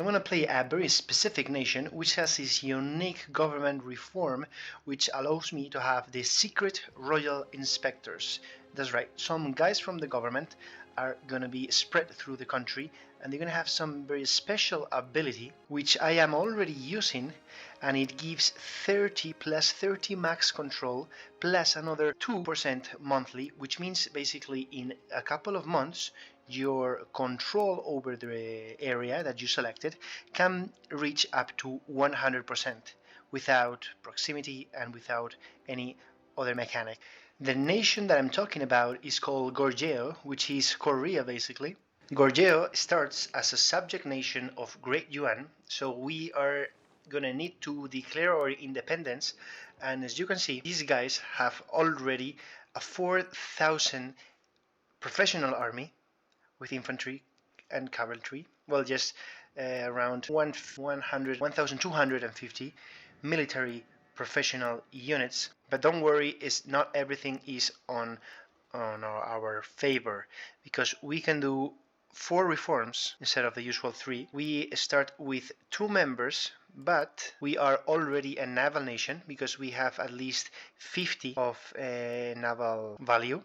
want to play a very specific nation which has this unique government reform which allows me to have the secret royal inspectors. That's right, some guys from the government are going to be spread through the country, and they're going to have some very special ability which I am already using, and it gives 30 plus 30 max control plus another 2% monthly, which means basically in a couple of months your control over the area that you selected can reach up to 100% without proximity and without any other mechanic. The nation that I'm talking about is called Goryeo, which is Korea basically. Goryeo starts as a subject nation of Great Yuan, so we are gonna need to declare our independence, and as you can see, these guys have already a 4,000 professional army with infantry and cavalry, well, just around 1,250 military professional units. But don't worry, it's not everything is on our favor, because we can do 4 reforms instead of the usual 3. We start with 2 members, but we are already a naval nation because we have at least 50 of naval value.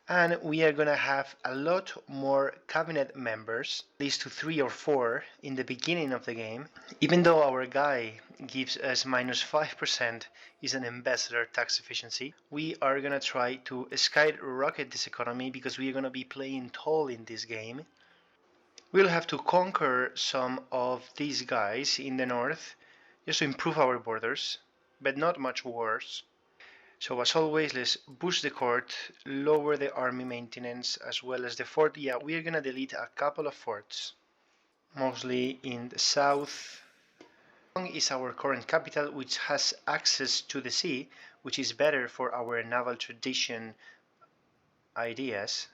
And we are gonna have a lot more cabinet members, at least to 3 or 4 in the beginning of the game. Even though our guy gives us -5% is an ambassador tax efficiency, we are gonna try to skyrocket this economy because we are gonna be playing tall in this game. We'll have to conquer some of these guys in the north just to improve our borders, but not much worse. So as always, let's boost the court, lower the army maintenance as well as the fort. Yeah, we are gonna delete a couple of forts, mostly in the south. Hong Kong is our current capital, which has access to the sea, which is better for our naval tradition ideas.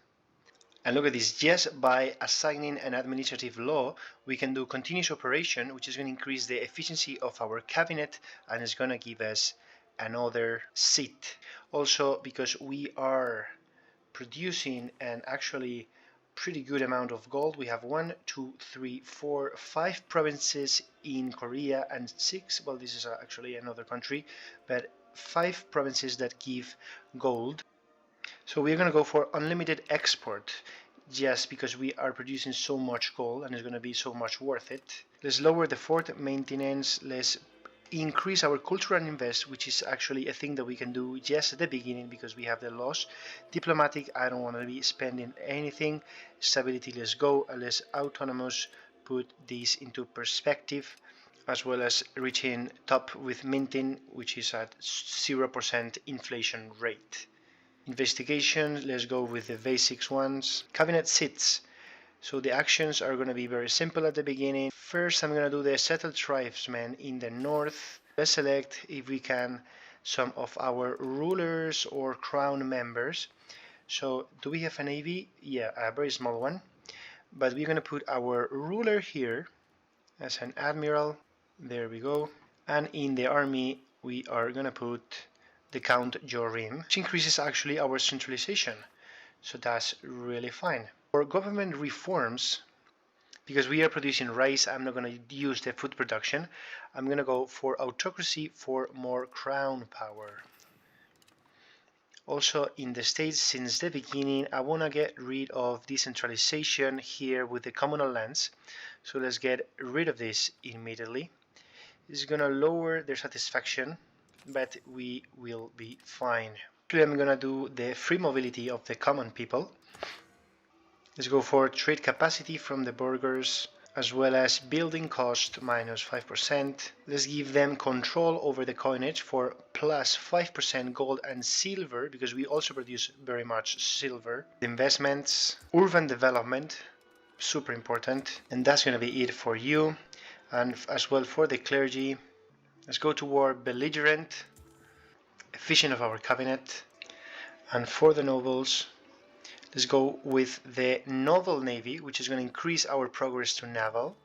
And look at this, just by assigning an administrative law, we can do continuous operation, which is going to increase the efficiency of our cabinet, and it's going to give us another seat. Also, because we are producing an actually pretty good amount of gold, we have 1, 2, 3, 4, 5 provinces in Korea and 6, well, this is actually another country, but 5 provinces that give gold. So we're going to go for unlimited export just because we are producing so much gold and it's going to be so much worth it. Let's lower the fort maintenance, let's increase our culture and invest, which is actually a thing that we can do just at the beginning because we have the loss. Diplomatic, I don't want to be spending anything. Stability, let's go. Let's autonomous, put this into perspective, as well as reaching top with minting, which is at 0% inflation rate. Investigation, let's go with the basics ones. Cabinet seats. So the actions are going to be very simple at the beginning. First, I'm going to do the settled tribesmen in the north. Let's select, if we can, some of our rulers or crown members. So do we have a navy? Yeah, a very small one. But we're going to put our ruler here as an admiral. There we go. And in the army, we are going to put the Count Jorim, which increases actually our centralization. So that's really fine. For government reforms, because we are producing rice, I'm not going to use the food production. I'm going to go for autocracy for more crown power. Also in the States, since the beginning, I want to get rid of decentralization here with the communal lands. So let's get rid of this immediately. This is going to lower their satisfaction, but we will be fine. I'm going to do the free mobility of the common people. Let's go for trade capacity from the burghers, as well as building cost -5%. Let's give them control over the coinage for +5% gold and silver, because we also produce very much silver. Investments, urban development, super important, and that's going to be it for you, and as well for the clergy. Let's go to war belligerent, efficient of our cabinet, and for the nobles, let's go with the naval navy, which is going to increase our progress to naval.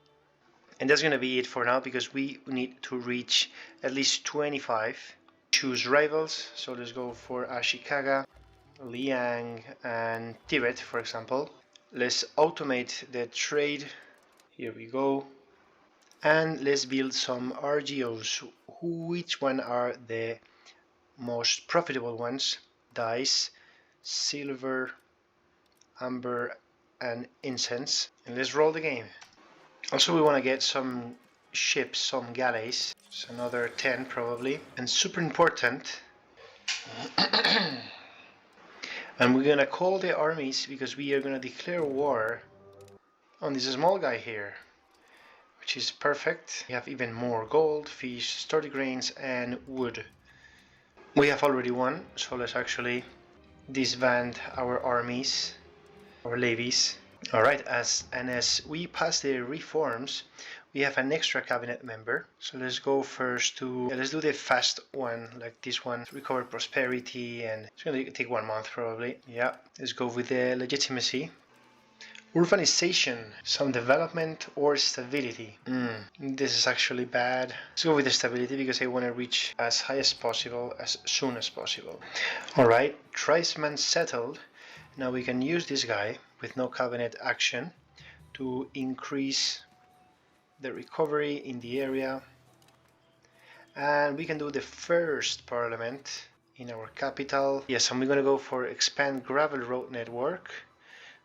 And that's going to be it for now, because we need to reach at least 25. Choose rivals, so let's go for Ashikaga, Liang, and Tibet, for example. Let's automate the trade. Here we go. And let's build some RGOs. Which one are the most profitable ones? Dice, silver, amber, and incense. And let's roll the game. Also, we want to get some ships, some galleys. It's another 10 probably. And super important. And we're gonna call the armies because we are gonna declare war on this small guy here, which is perfect. We have even more gold, fish, sturdy grains, and wood. We have already won, so let's actually disband our armies, our levies. Alright, as we pass the reforms, we have an extra cabinet member. So let's go first to, let's do the fast one, like this one, recover prosperity, and it's going to take 1 month probably. Yeah, let's go with the legitimacy. Urbanization, some development or stability. This is actually bad. Let's go with the stability because I want to reach as high as possible, as soon as possible. Alright, tribesman settled. Now we can use this guy with no cabinet action to increase the recovery in the area. And we can do the first parliament in our capital. Yes, and we're going to go for expand gravel road network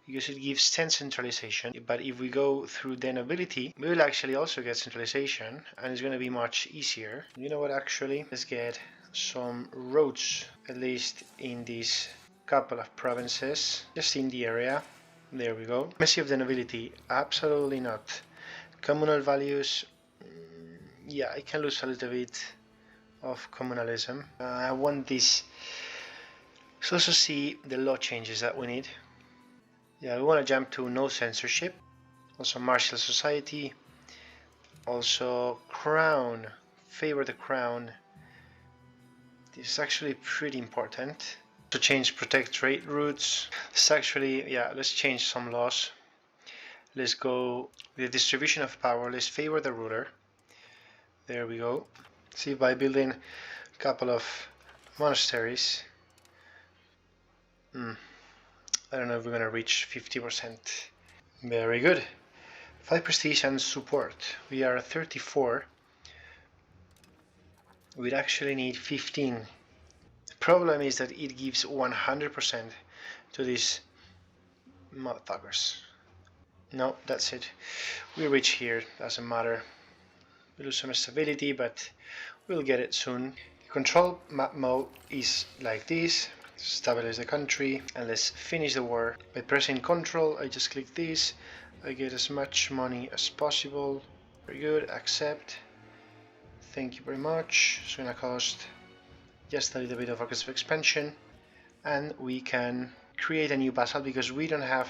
because it gives 10 centralization. But if we go through the nobility, we will actually also get centralization and it's going to be much easier. You know what, actually, let's get some roads, at least in this couple of provinces, just in the area. There we go. Mercy of the nobility, absolutely not. Communal values, yeah, I can lose a little bit of communalism. I want this. Let's also see the law changes that we need. Yeah, we want to jump to no censorship. Also martial society. Also crown, favor the crown. This is actually pretty important. To change protect trade routes. Let's actually, yeah, let's change some laws. Let's go with the distribution of power. Let's favor the ruler. There we go. See, by building a couple of monasteries. I don't know if we're gonna reach 50%. Very good. 5 prestige and support. We are at 34. We'd actually need 15. Problem is that it gives 100% to these motherfuckers. No, that's it. We reach here, doesn't matter. We lose some stability, but we'll get it soon. Control map mode is like this. Stabilize the country, and let's finish the war. By pressing Control, I just click this. I get as much money as possible. Very good, accept. Thank you very much. It's gonna cost just a little bit of aggressive expansion, and we can create a new vassal because we don't have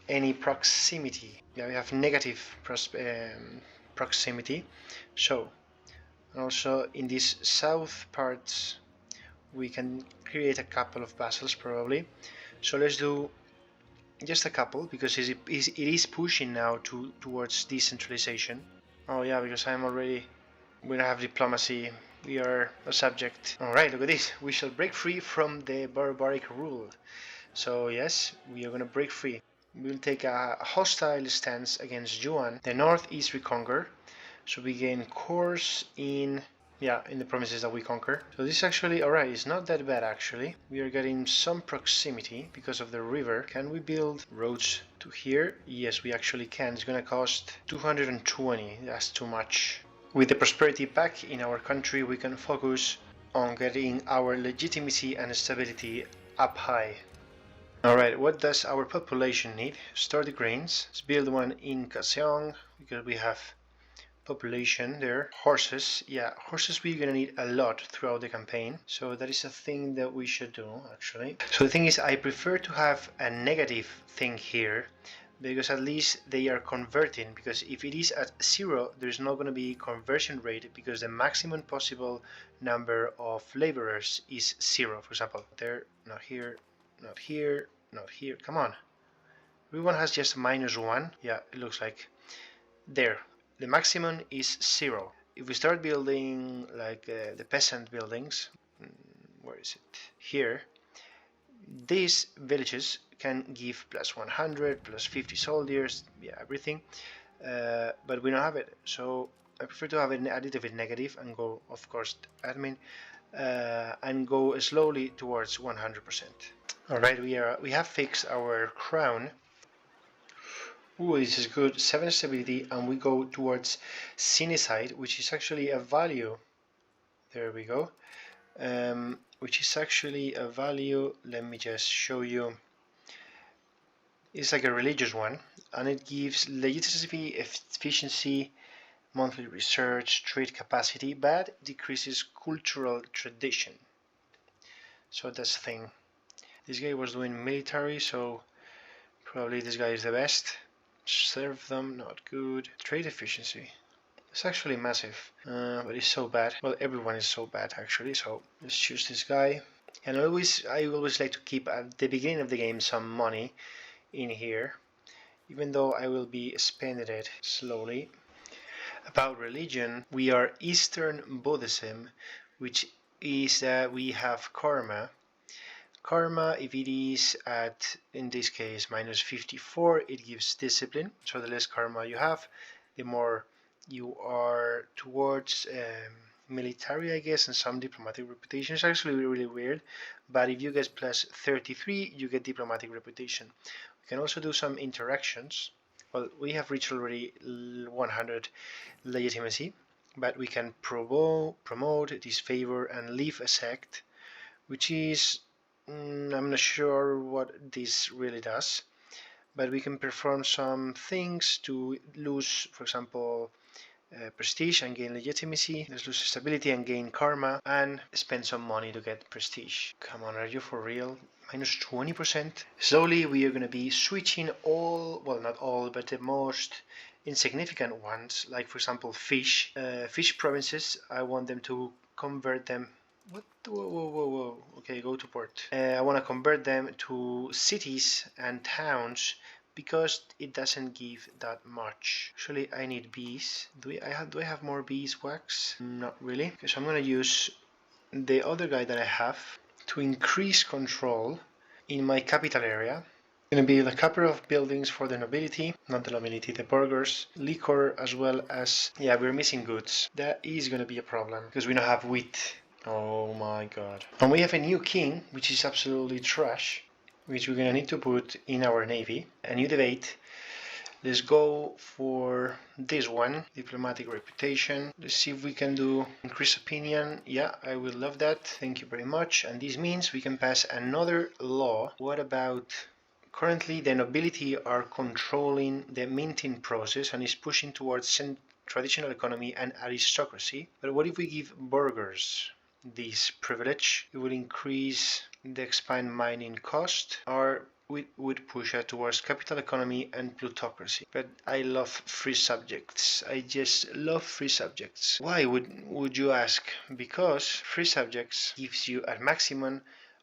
any proximity. Yeah, we have negative proximity. So, and also in these south parts we can create a couple of vassals probably. So let's do just a couple because it is pushing now towards decentralization. Oh yeah, because we don't have diplomacy. We are a subject. Alright, look at this. We shall break free from the barbaric rule. So yes, we are gonna break free. We'll take a hostile stance against Yuan. The north is reconquer. So we gain cores in the provinces that we conquer. So this is actually alright, it's not that bad actually. We are getting some proximity because of the river. Can we build roads to here? Yes, we actually can. It's gonna cost 220. That's too much. With the prosperity pack in our country, we can focus on getting our legitimacy and stability up high. Alright, what does our population need? Store the grains. Let's build one in Kaseong because we have population there. Horses, yeah, horses we're gonna need a lot throughout the campaign. So that is a thing that we should do actually. So the thing is, I prefer to have a negative thing here because at least they are converting, because if it is at 0 there's not going to be conversion rate because the maximum possible number of laborers is 0. For example, there, not here, not here, not here. Come on, everyone has just -1. Yeah, it looks like there the maximum is 0. If we start building like the peasant buildings, where is it? Here, these villages can give +100, +50 soldiers, yeah, everything. but we don't have it, so I prefer to have an additive negative and go, of course, admin, and go slowly towards 100%. Alright, we have fixed our crown. Ooh, this is good. 7 stability, and we go towards Cinesite, which is actually a value. There we go. Which is actually a value. Let me just show you. It's like a religious one, and it gives legitimacy, efficiency, monthly research, trade capacity, but decreases cultural tradition. So that's the thing. This guy was doing military, so probably this guy is the best. Serve them, not good. Trade efficiency. It's actually massive, but it's so bad. Well, everyone is so bad actually, so let's choose this guy. And I always like to keep at the beginning of the game some money in here, even though I will be spending it slowly. About religion, we are Eastern Buddhism, which is that we have karma. Karma, if it is at, in this case, minus 54, it gives discipline. So the less karma you have, the more you are towards military, I guess, and some diplomatic reputation. It's actually really weird, but if you get plus 33, you get diplomatic reputation. We can also do some interactions. Well, we have reached already 100 legitimacy, but we can promote, disfavor, and leave a sect, which is, I'm not sure what this really does, but we can perform some things to lose, for example, prestige and gain legitimacy. Let's lose stability and gain karma, and spend some money to get prestige. Come on, are you for real? Minus 20%. Slowly we are going to be switching all, well, not all, but the most insignificant ones, like for example fish provinces. I want them to convert them. What? Whoa. Okay, go to port. I want to convert them to cities and towns because it doesn't give that much. Actually, I need bees. Do I have more beeswax? Not really. Okay, so I'm going to use the other guy that I have to increase control in my capital area. Going to be a couple of buildings for the nobility, not the nobility, the burghers, liquor, as well as, yeah, we're missing goods. That is going to be a problem because we don't have wheat. Oh my god. And we have a new king, which is absolutely trash, which we're going to need to put in our navy. A new debate. Let's go for this one, diplomatic reputation. Let's see if we can do increase opinion. Yeah, I will love that. Thank you very much. And this means we can pass another law. What about, currently the nobility are controlling the minting process and is pushing towards traditional economy and aristocracy. But what if we give burghers this privilege? It will increase the expand mining cost, or we would push it towards capital economy and plutocracy. But I love free subjects. I just love free subjects. Why would you ask? Because free subjects gives you at maximum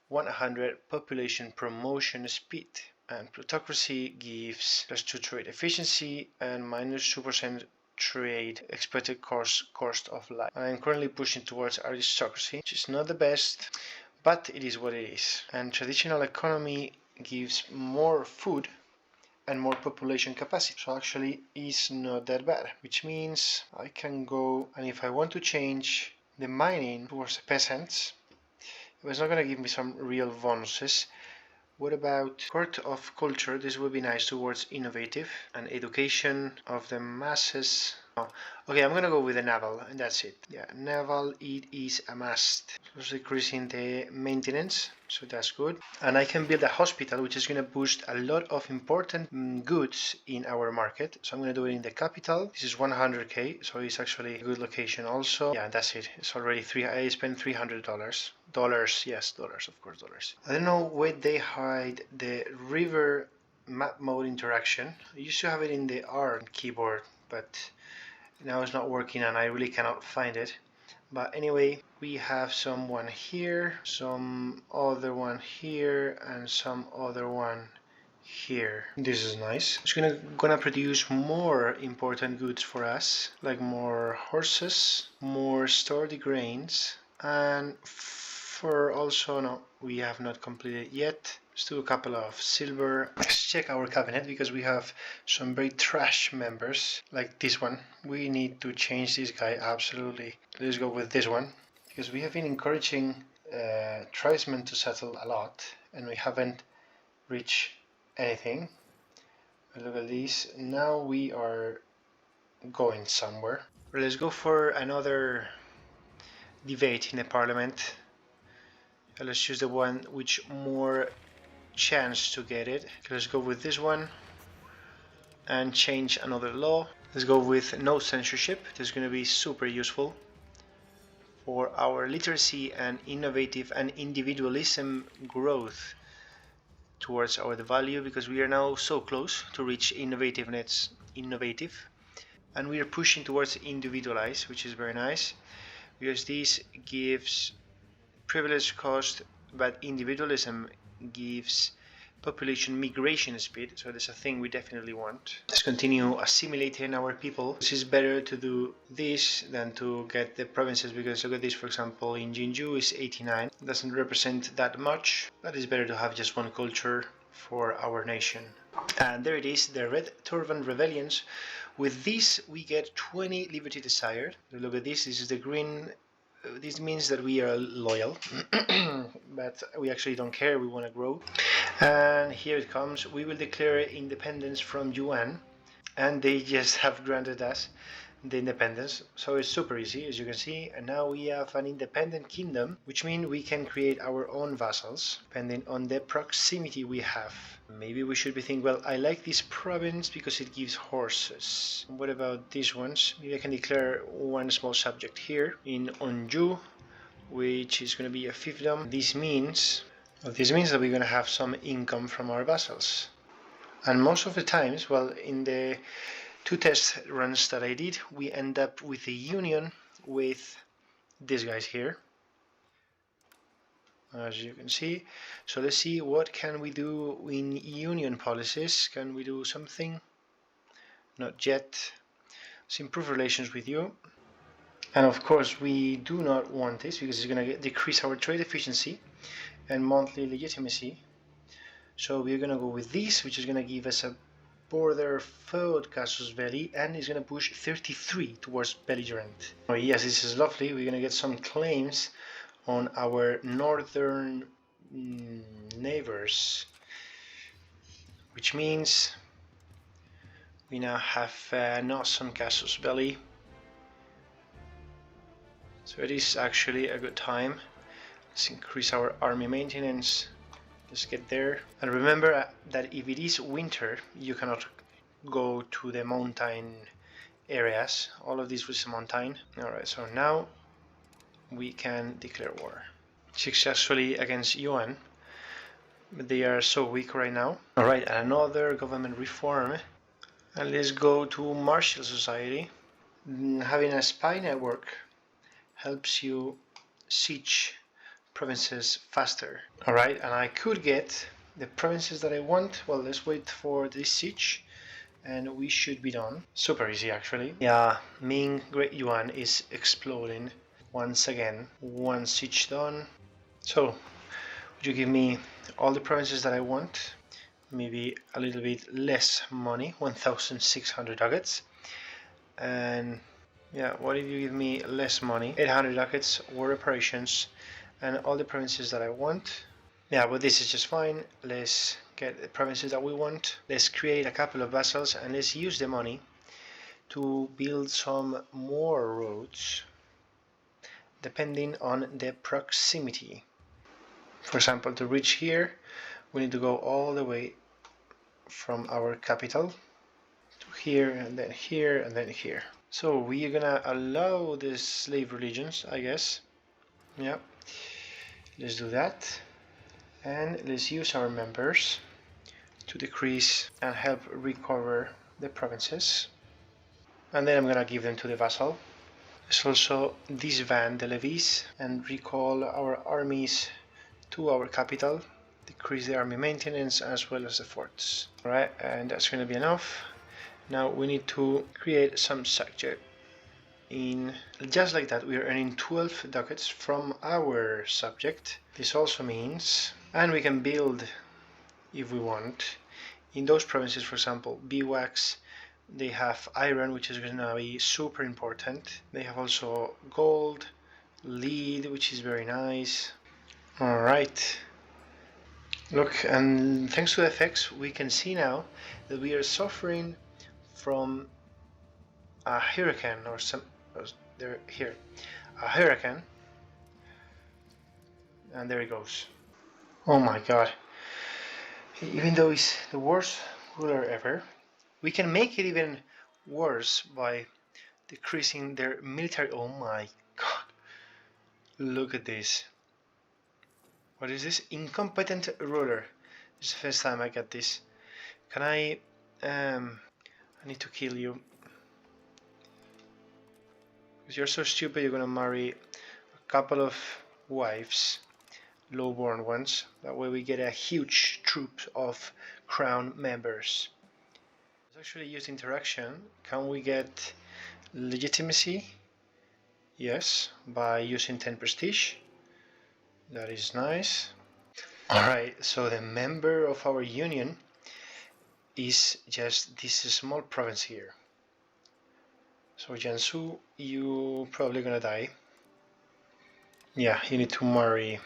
100 population promotion speed, and plutocracy gives +2 trade efficiency and -2% trade expected cost of life. I'm currently pushing towards aristocracy, which is not the best, but it is what it is. And traditional economy gives more food and more population capacity, so actually is not that bad, which means I can go, and if I want to change the mining towards the peasants, it was not going to give me some real bonuses. What about court of culture? This would be nice towards innovative and education of the masses. Oh, okay, I'm gonna go with the naval, and that's it. Yeah, naval, it is a must. So it's decreasing the maintenance, so that's good. And I can build a hospital, which is gonna boost a lot of important goods in our market. So I'm gonna do it in the capital. This is 100k, so it's actually a good location also. Yeah, that's it. It's already I spent $300. Yes, dollars, of course, dollars. I don't know where they hide the river map mode interaction. I used to have it in the R keyboard, but now it's not working and I really cannot find it. But anyway, we have someone here, some other one here, and some other one here. This is nice. It's gonna produce more important goods for us, like more horses, more stored grains, and for also, no, we have not completed yet. Let's do a couple of silver. Let's check our cabinet because we have some very trash members like this one. We need to change this guy absolutely. Let's go with this one because we have been encouraging tribesmen to settle a lot and we haven't reached anything. Look at this. Now we are going somewhere. Let's go for another debate in the parliament. Let's choose the one which more chance to get it. Let's go with this one and change another law. Let's go with no censorship. This is going to be super useful for our literacy and innovative and individualism growth towards our value, because we are now so close to reach innovative, and we are pushing towards individualize, which is very nice because this gives privilege cost, but individualism gives population migration speed, so that's a thing we definitely want. Let's continue assimilating our people. This is better to do this than to get the provinces, because look at this, for example, in Jinju is 89. It doesn't represent that much, but it's better to have just one culture for our nation. And there it is, the Red Turban Rebellions. With this we get 20 liberty desired. Look at this, this is the green. This means that we are loyal, but we actually don't care, we want to grow. And here it comes, we will declare independence from Yuan, and they just have granted us the independence. So it's super easy, as you can see, and now we have an independent kingdom, which means we can create our own vassals, depending on the proximity we have. Maybe we should be thinking, well, I like this province because it gives horses. What about these ones? Maybe I can declare one small subject here in Onju, which is going to be a fiefdom. This means that we're going to have some income from our vassals. And most of the times, well, in the 2 test runs that I did, we end up with a union with these guys here, as you can see. So let's see, what can we do in union policies? Can we do something? Not yet. Let's improve relations with you. And of course we do not want this because it's going to decrease our trade efficiency and monthly legitimacy. So we're going to go with this, which is going to give us a border feud casus belli, and is going to push 33 towards belligerent. Oh yes, this is lovely. We're going to get some claims on our northern neighbors, which means we now have an awesome casus belli. So it is actually a good time. Let's increase our army maintenance. Let's get there. And remember that if it is winter, you cannot go to the mountain areas. All of this was mountain. Alright, so now we can declare war successfully against Yuan. But they are so weak right now. Alright, another government reform. And let's go to martial society. Having a spy network helps you siege provinces faster. Alright, and I could get the provinces that I want. Well, let's wait for this siege and we should be done. Super easy actually. Yeah, Ming Great Yuan is exploding once again. One siege done. So, would you give me all the provinces that I want? Maybe a little bit less money, 1,600 ducats. And yeah, what if you give me less money? 800 ducats, war reparations, and all the provinces that I want. Yeah, but this is just fine. Let's get the provinces that we want. Let's create a couple of vassals and let's use the money to build some more roads depending on the proximity. For example, to reach here, we need to go all the way from our capital to here, and then here, and then here. So we're gonna allow the slave religions, I guess. Yeah, let's do that. And let's use our members to decrease and help recover the provinces. And then I'm gonna give them to the vassal. Let's also disband the levies and recall our armies to our capital. Decrease the army maintenance as well as the forts. Alright, and that's going to be enough. Now we need to create some subject. In just like that, we are earning 12 ducats from our subject. This also means, and we can build if we want. In those provinces, for example, beeswax, they have iron, which is going to be super important. They have also gold, lead, which is very nice. All right. Look, and thanks to FX, we can see now that we are suffering from a hurricane or some. There, here, a hurricane, and there it goes. Oh my God! Even though he's the worst ruler ever, we can make it even worse by decreasing their military. Oh my God! Look at this. What is this? Incompetent ruler. This is the first time I get this. Can I? I need to kill you. Because you're so stupid, you're gonna marry a couple of wives, lowborn ones. That way we get a huge troop of crown members. Let's actually use interaction. Can we get legitimacy? Yes, by using 10 prestige. That is nice. Alright, so the member of our union is just this small province here. So Jiangsu, you probably gonna die. Yeah, you need to marry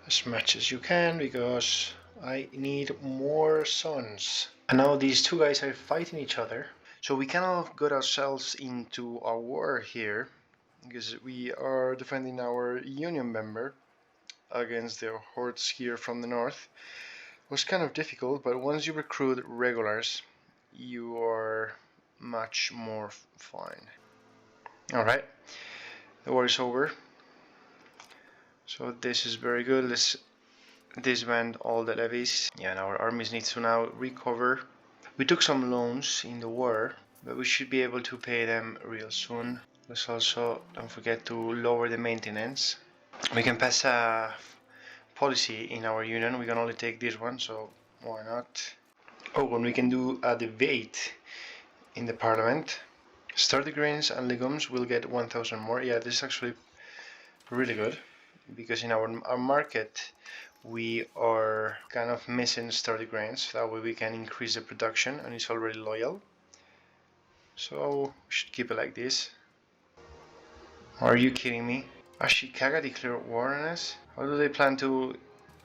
as much as you can because I need more sons. And now these two guys are fighting each other. So we cannot get ourselves into a war here because we are defending our union member against the hordes here from the north. It was kind of difficult, but once you recruit regulars, you are much more fine. Alright, the war is over. So this is very good. Let's disband all the levies. Yeah, and our armies need to now recover. We took some loans in the war, but we should be able to pay them real soon. Let's also don't forget to lower the maintenance. We can pass a policy in our union. We can only take this one, so why not? Oh, and we can do a debate in the parliament. Sturdy grains and legumes will get 1,000 more. Yeah, this is actually really good because in our market we are kind of missing sturdy grains. That way we can increase the production, and it's already loyal. So we should keep it like this. Are you kidding me? Ashikaga declared war on us? How do they plan to...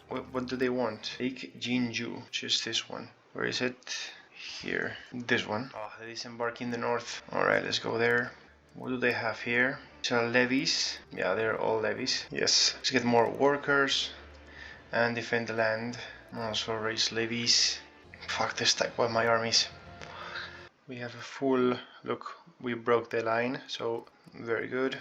What do they want? Lake Jinju, which is this one. Where is it? Here. This one. Oh, they disembark in the north. Alright, let's go there. What do they have here? These are levies. Yeah, they're all levies. Yes. Let's get more workers and defend the land. Also raise levies. Fuck, they stack by my armies. We have a full... Look, we broke the line, so very good.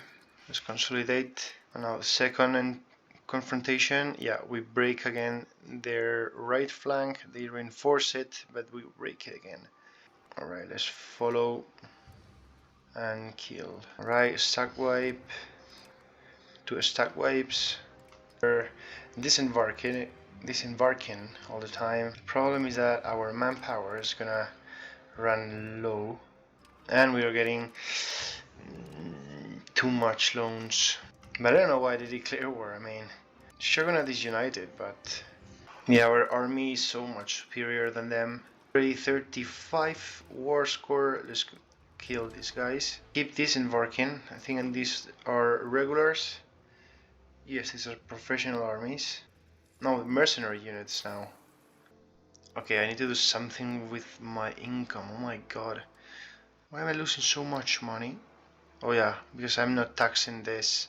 Let's consolidate. And now the second confrontation. Yeah, we break again their right flank. They reinforce it, but we break it again. Alright, let's follow and kill. Alright, stack wipe. 2 stack wipes. We're disembarking all the time. The problem is that our manpower is gonna run low, and we are getting too much loans. But I don't know why they declare war. I mean, Shogunate is united, but yeah, our army is so much superior than them. Already 35 war score. Let's kill these guys. Keep disembarking. I think these are regulars. Yes, these are professional armies. No, mercenary units now. Okay, I need to do something with my income. Oh my god. Why am I losing so much money? Oh yeah, because I'm not taxing this.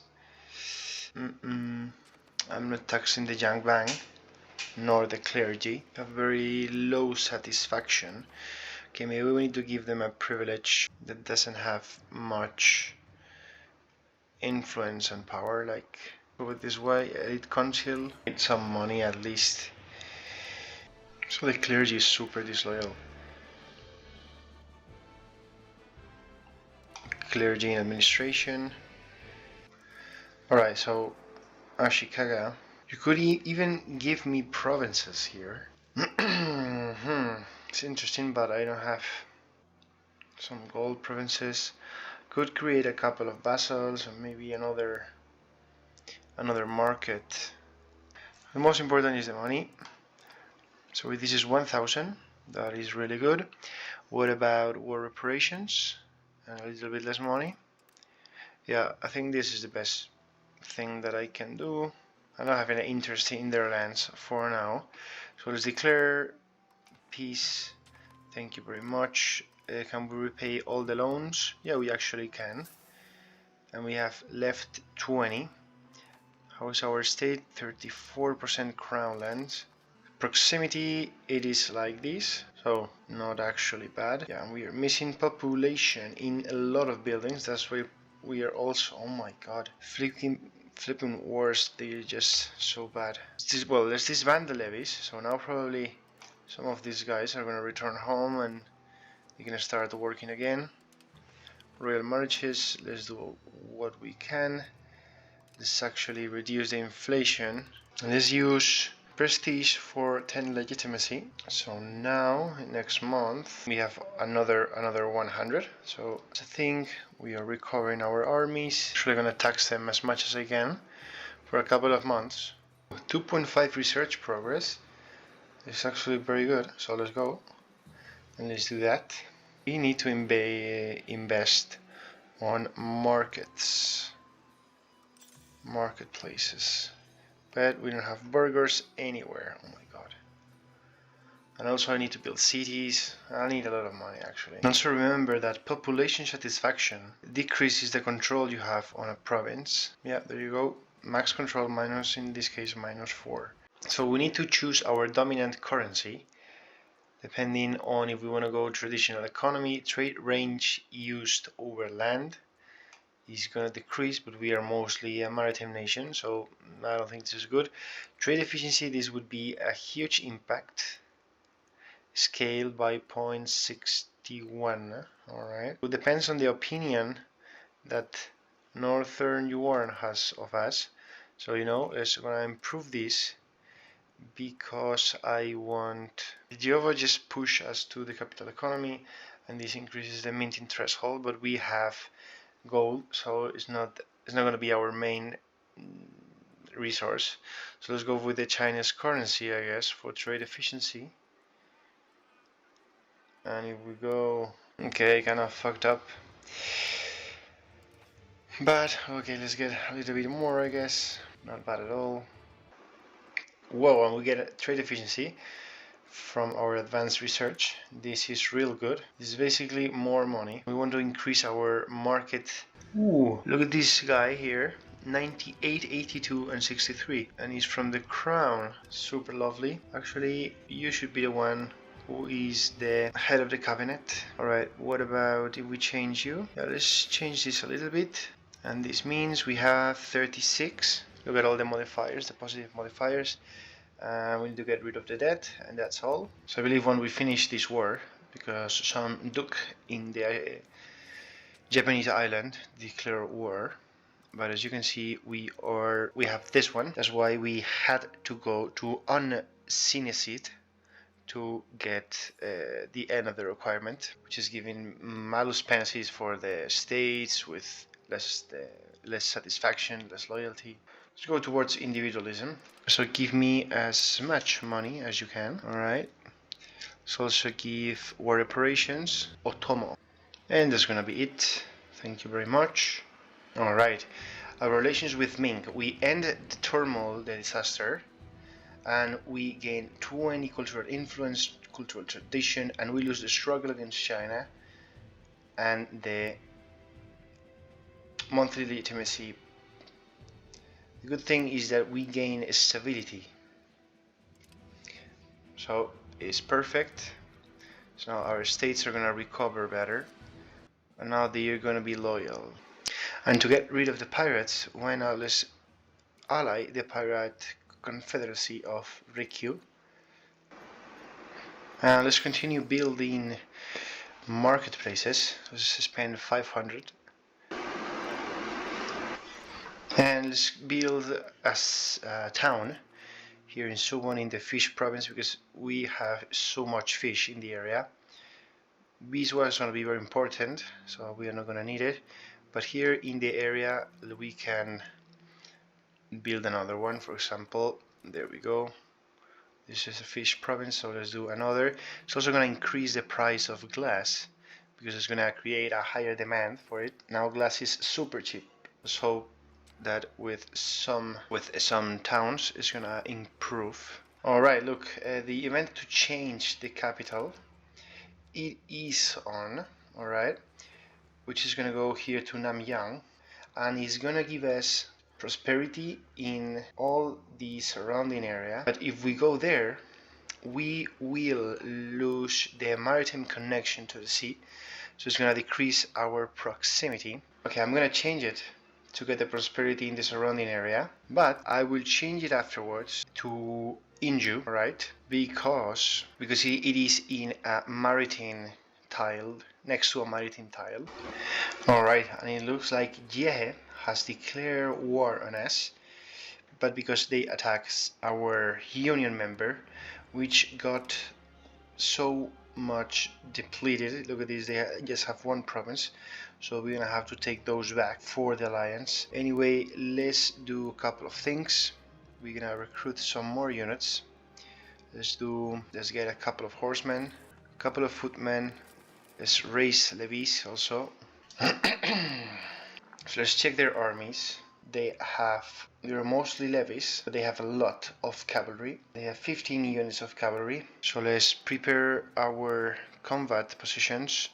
I'm not taxing the young bank, nor the clergy. Have very low satisfaction. Okay, maybe we need to give them a privilege that doesn't have much influence and power, like go it this way, elite council, get some money at least. So the clergy is super disloyal. Clergy in administration. Alright, so Ashikaga, you could even give me provinces here. It's interesting, but I don't have some gold provinces. Could create a couple of vassals and maybe another market. The most important is the money. So this is 1000. That is really good. What about war reparations? A little bit less money. Yeah, I think this is the best thing that I can do. I don't have any interest in their lands for now. So let's declare peace. Thank you very much. Can we repay all the loans? Yeah, we actually can. And we have left 20. How is our state? 34% crown lands. Proximity, it is like this, so not actually bad. Yeah, and we are missing population in a lot of buildings. That's why we are also, oh my god, flipping wars. They're just so bad. Well, let's disband the levies. So now probably some of these guys are gonna return home and they're gonna start working again. Royal marriages, let's do what we can. Let's actually reduce the inflation. And let's use prestige for 10 legitimacy. So now next month we have another 100. So I think we are recovering our armies. Actually gonna tax them as much as I can for a couple of months. 2.5 research progress. It's actually very good. So let's go and let's do that. We need to invest on marketplaces. But we don't have burgers anywhere. Oh my god. And also I need to build cities. I need a lot of money actually. And also remember that population satisfaction decreases the control you have on a province. Yeah, there you go. Max control minus, in this case, -4. So we need to choose our dominant currency. Depending on if we want to go traditional economy, trade range used over land is going to decrease, but we are mostly a maritime nation, so I don't think this is good. Trade efficiency, this would be a huge impact. Scale by 0.61. Alright. It depends on the opinion that Northern Yuan has of us. So you know, it's going to improve this because I want Jehovah just push us to the capital economy, and this increases the minting threshold, but we have gold, so it's not going to be our main resource. So let's go with the Chinese currency, I guess, for trade efficiency. And if we go, okay, kind of fucked up, but okay, let's get a little bit more, I guess. Not bad at all. Whoa, and we get a trade efficiency from our advanced research. This is real good. This is basically more money. We want to increase our market. Ooh, look at this guy here. 98, 82 and 63, and he's from the crown. Super lovely. Actually, you should be the one who is the head of the cabinet. Alright, what about if we change you? Yeah, let's change this a little bit. And this means we have 36. Look at all the modifiers, the positive modifiers. We need to get rid of the debt, and that's all. So I believe when we finish this war, because some duke in the Japanese island declared war, but as you can see, we have this one. That's why we had to go to unsenesit to get the end of the requirement, which is giving malus pensis for the states with less satisfaction, less loyalty. Let's go towards individualism. So give me as much money as you can. Alright. So also give war reparations, Otomo. And that's gonna be it. Thank you very much. Alright. Our relations with Ming. We end the turmoil, the disaster, and we gain 20 cultural influence, cultural tradition, and we lose the struggle against China and the monthly legitimacy. The good thing is that we gain stability. So it's perfect. So now our states are gonna recover better, and now they are gonna be loyal. And to get rid of the pirates, why not let's ally the pirate confederacy of Rikyu. And let's continue building marketplaces. Let's spend 500. And let's build a town here in Suwon in the fish province, because we have so much fish in the area. Beeswax is going to be very important, so we are not going to need it. But here in the area we can build another one. For example, there we go. This is a fish province, so let's do another. It's also going to increase the price of glass because it's going to create a higher demand for it. Now glass is super cheap. Let's hope that with some towns it's going to improve. Alright, look, the event to change the capital, it is on, alright, which is going to go here to Namyang, and it's going to give us prosperity in all the surrounding area. But if we go there, we will lose the maritime connection to the sea, so it's going to decrease our proximity. Okay, I'm going to change it to get the prosperity in the surrounding area, but I will change it afterwards to Inju, right? Because it is in a maritime tile, next to a maritime tile. Alright, and it looks like Yehe has declared war on us, but because they attacked our union member, which got so much depleted. Look at this, they just have one province, so we're gonna have to take those back for the alliance. Anyway, let's do a couple of things. We're gonna recruit some more units. Let's get a couple of horsemen, a couple of footmen. Let's raise levies also. So let's check their armies. They're mostly levies, but they have a lot of cavalry. They have 15 units of cavalry. So let's prepare our combat positions.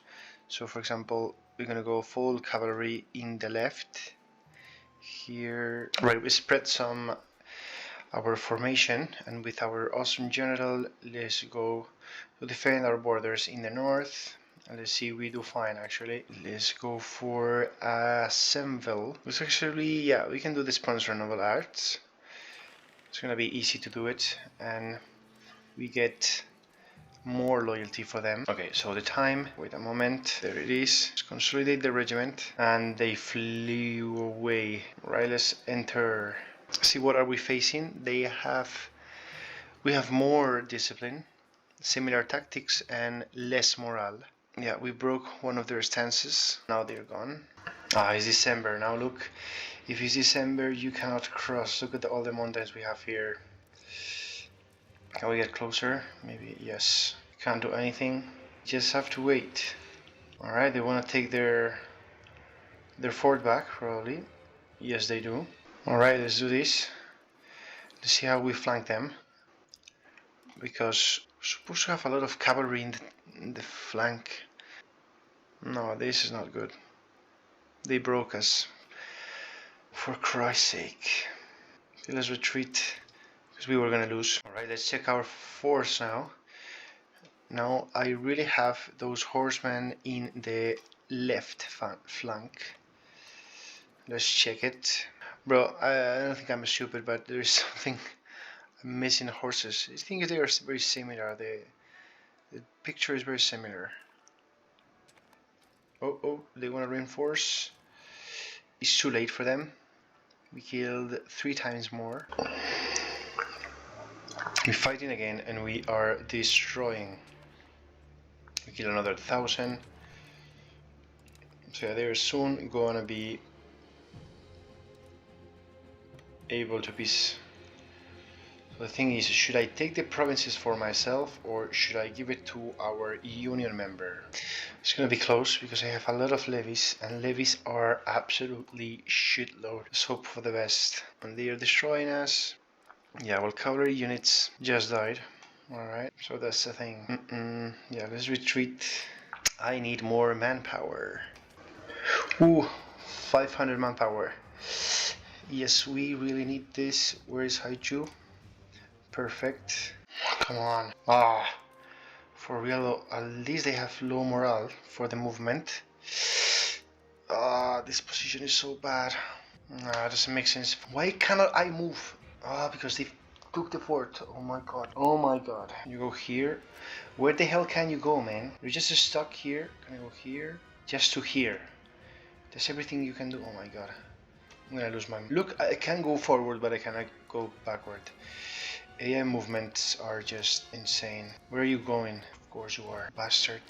So for example, we're gonna go full cavalry in the left. Here, right, we spread some our formation, and with our awesome general, let's go to defend our borders in the north. And let's see, we do fine actually. Let's go for Semvel. It's actually, yeah, we can do the sponsor novel arts. It's gonna be easy to do it, and we get more loyalty for them. Okay, so the time, wait a moment, there it is. Let's consolidate the regiment, and they flew away. Right, let's enter. See, what are we facing? We have more discipline, similar tactics, and less morale. Yeah, we broke one of their stances. Now they're gone. It's December. Now look, if it's December, you cannot cross. Look at all the mountains we have here. Can we get closer? Maybe, yes. Can't do anything. Just have to wait. Alright, they want to take their fort back, probably. Yes, they do. Alright, let's do this. Let's see how we flank them. Because we're supposed to have a lot of cavalry in the flank. No, this is not good. They broke us. For Christ's sake. Okay, let's retreat, because we were gonna lose. Alright, let's check our force now. Now I really have those horsemen in the left flank. Let's check it. Bro, I don't think I'm stupid, but there is something missing horses. I think they are very similar. The picture is very similar. Oh, they want to reinforce. It's too late for them. We killed 3 times more. We're fighting again, and we are destroying. We kill another 1,000. So yeah, they're soon gonna be able to peace. So the thing is, should I take the provinces for myself, or should I give it to our union member? It's gonna be close because I have a lot of levies, and levies are absolutely shitload. Let's hope for the best. And they are destroying us. Yeah, well, cavalry units just died. Alright, so that's the thing. Yeah, let's retreat. I need more manpower. Ooh, 500 manpower. Yes, we really need this. Where is Haiju? Perfect. Come on. For real, at least they have low morale for the movement. This position is so bad. It doesn't make sense. Why cannot I move? Because they took the fort. Oh my god. Oh my god. You go here. Where the hell can you go, man? You're just stuck here. Can I go here? Just to here. That's everything you can do. Oh my god. I'm gonna lose my... Look, I can go forward, but I cannot go backward. AI movements are just insane. Where are you going? Of course you are, bastard.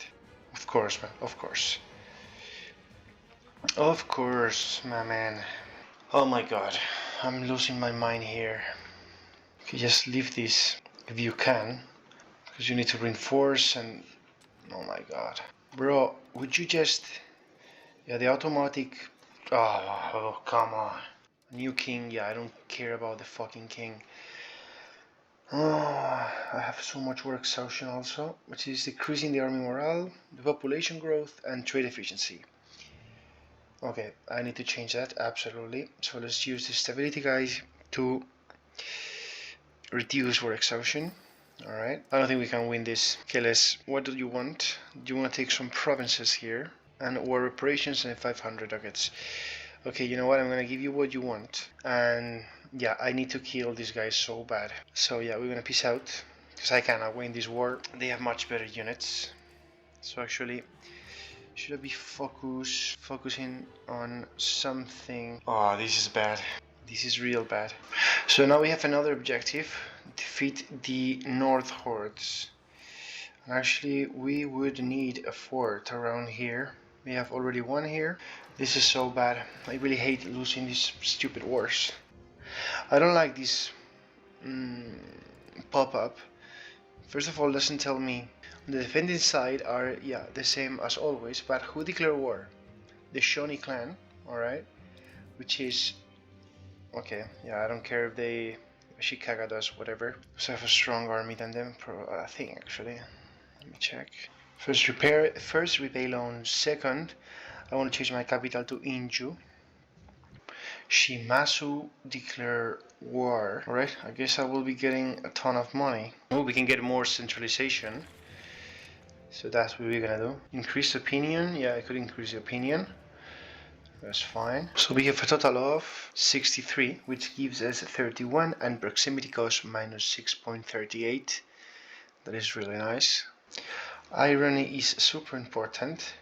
Of course, man. Of course. Of course, my man. Oh my god. I'm losing my mind here. Okay, just leave this. if you can, because you need to reinforce. And oh my god, bro, would you just, yeah, the automatic, oh come on, new king. Yeah, I don't care about the fucking king. Oh, I have so much work exhaustion also, which is decreasing the army morale, the population growth, and trade efficiency. Okay, I need to change that, absolutely. So let's use the stability guys to reduce work exhaustion. Alright, I don't think we can win this. Okay, what do you want? Do you want to take some provinces here? And war reparations and 500 ducats. Okay, you know what, I'm gonna give you what you want. And yeah, I need to kill these guys so bad. So yeah, we're gonna peace out, because I cannot win this war. They have much better units. So actually, should I be focusing on something? Oh, this is bad. This is real bad. So now we have another objective: defeat the North Hordes. And actually, we would need a fort around here. We have already one here. This is so bad. I really hate losing these stupid wars. I don't like this pop-up. First of all, doesn't tell me. The defending side are, yeah, the same as always, but who declared war? The Shoni clan, alright? Which is, okay, yeah, I don't care if they, Ashikaga does, whatever. So I have a strong army than them, I think, actually. Let me check. First repay loan. Second, I want to change my capital to Inju. Shimazu declare war. Alright, I guess I will be getting a ton of money. Oh, we can get more centralization. So that's what we're gonna do. Increase opinion. Yeah, I could increase the opinion. That's fine. So we have a total of 63, which gives us 31, and proximity cost minus 6.38. That is really nice. Irony is super important.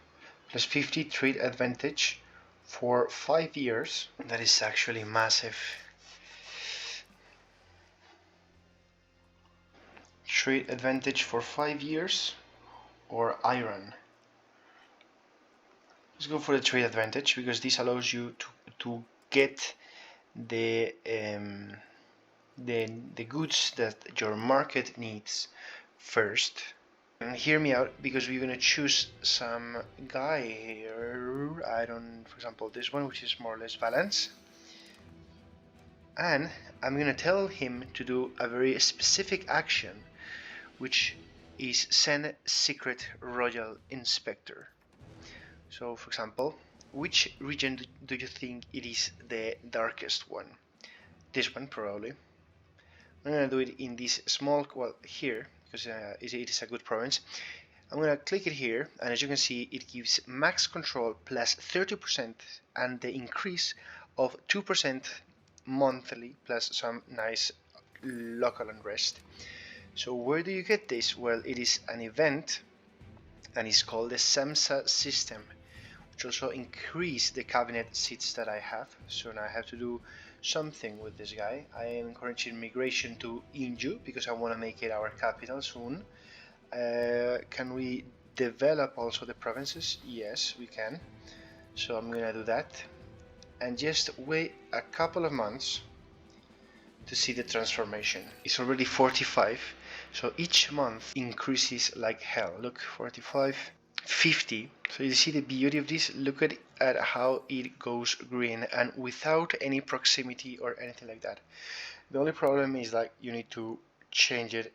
Plus 50 trade advantage for 5 years. That is actually massive. Trade advantage for 5 years or iron. Let's go for the trade advantage, because this allows you to get the goods that your market needs first. And hear me out, because we're gonna choose some guy here. For example, this one, which is more or less balanced. And I'm gonna tell him to do a very specific action, which is send secret royal inspector. So, for example, which region do you think it is the darkest one? This one, probably. I'm gonna do it in this small, well, here, because it is a good province. I'm gonna click it here, and as you can see, it gives max control plus 30% and the increase of 2% monthly, plus some nice local unrest. So where do you get this? Well, it is an event, and it's called the SAMSA system, which also increase the cabinet seats that I have. So now I have to do something with this guy. I am encouraging migration to Inju, because I want to make it our capital soon. Can we develop also the provinces? Yes, we can. So I'm gonna do that, and just wait a couple of months to see the transformation. It's already 45, so each month increases like hell. Look, 45, 50. So you see the beauty of this. Look at how it goes green, and without any proximity or anything like that. The only problem is like you need to change it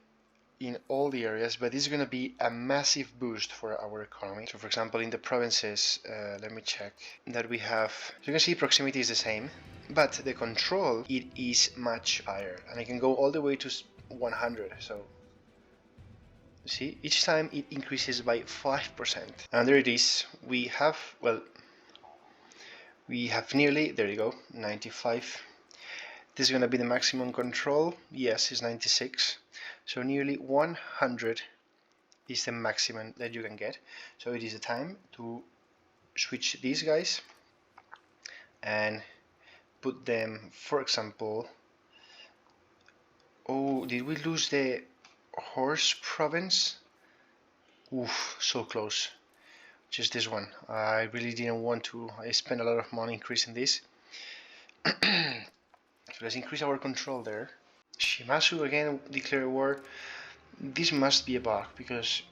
in all the areas, but this is going to be a massive boost for our economy. So for example, in the provinces, let me check that we have, so you can see proximity is the same, but the control, it is much higher, and I can go all the way to 100. So see, each time it increases by 5%, and there it is. We have, well, we have nearly, there you go, 95. This is going to be the maximum control. Yes, it's 96. So nearly 100 is the maximum that you can get. So it is the time to switch these guys and put them, for example, oh, did we lose the horse province? Oof, so close. Just this one. I really didn't want to. I spent a lot of money increasing this. So let's increase our control there. Shimazu again declare war. This must be a bug because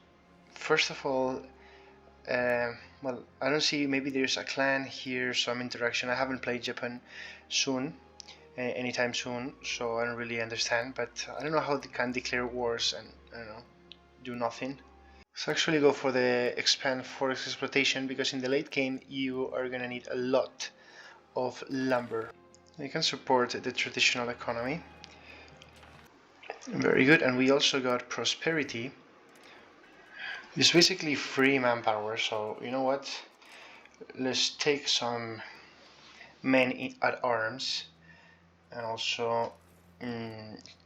first of all, well, I don't see, maybe there's a clan here, some interaction. I haven't played Japan anytime soon, so I don't really understand, but I don't know how they can declare wars and, I don't know, do nothing. So actually go for the expand forest exploitation because in the late game you are gonna need a lot of lumber. You can support the traditional economy. Very good, and we also got prosperity. It's basically free manpower, so you know what? Let's take some men at arms and also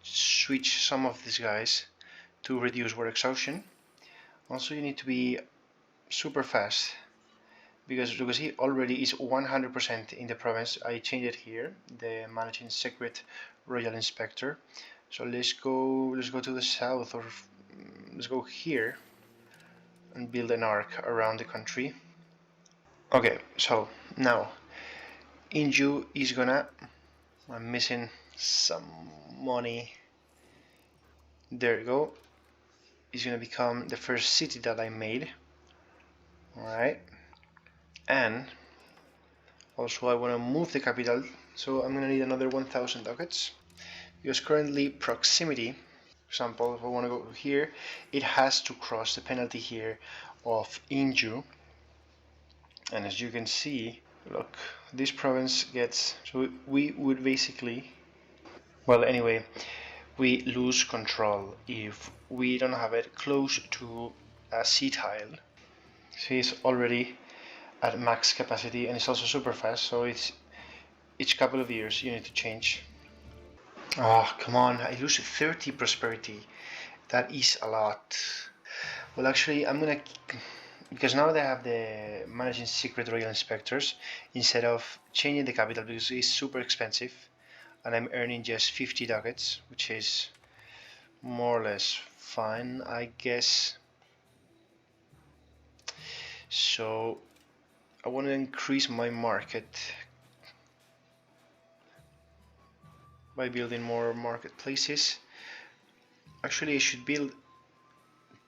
switch some of these guys to reduce war exhaustion. Also, you need to be super fast because you can see already is 100% in the province. I changed it here, the managing secret royal inspector. So let's go to the south, or let's go here and build an arc around the country. Okay, so now Inju is gonna, I'm missing some money. There you go. Is gonna become the first city that I made. Alright. And also I wanna move the capital, so I'm gonna need another 1000 ducats. Because currently proximity, for example, if I wanna go here, it has to cross the penalty here of Inju. And as you can see, look, this province gets, so we would basically, well, anyway, we lose control if we don't have it close to a sea tile. See, it's already at max capacity and it's also super fast, so it's each couple of years you need to change. Oh, come on, I lose 30 prosperity. That is a lot. Well, actually, I'm gonna, because now they have the managing secret royal inspectors, instead of changing the capital because it's super expensive and I'm earning just 50 ducats, which is more or less fine, I guess. So I want to increase my market by building more marketplaces. Actually, I should build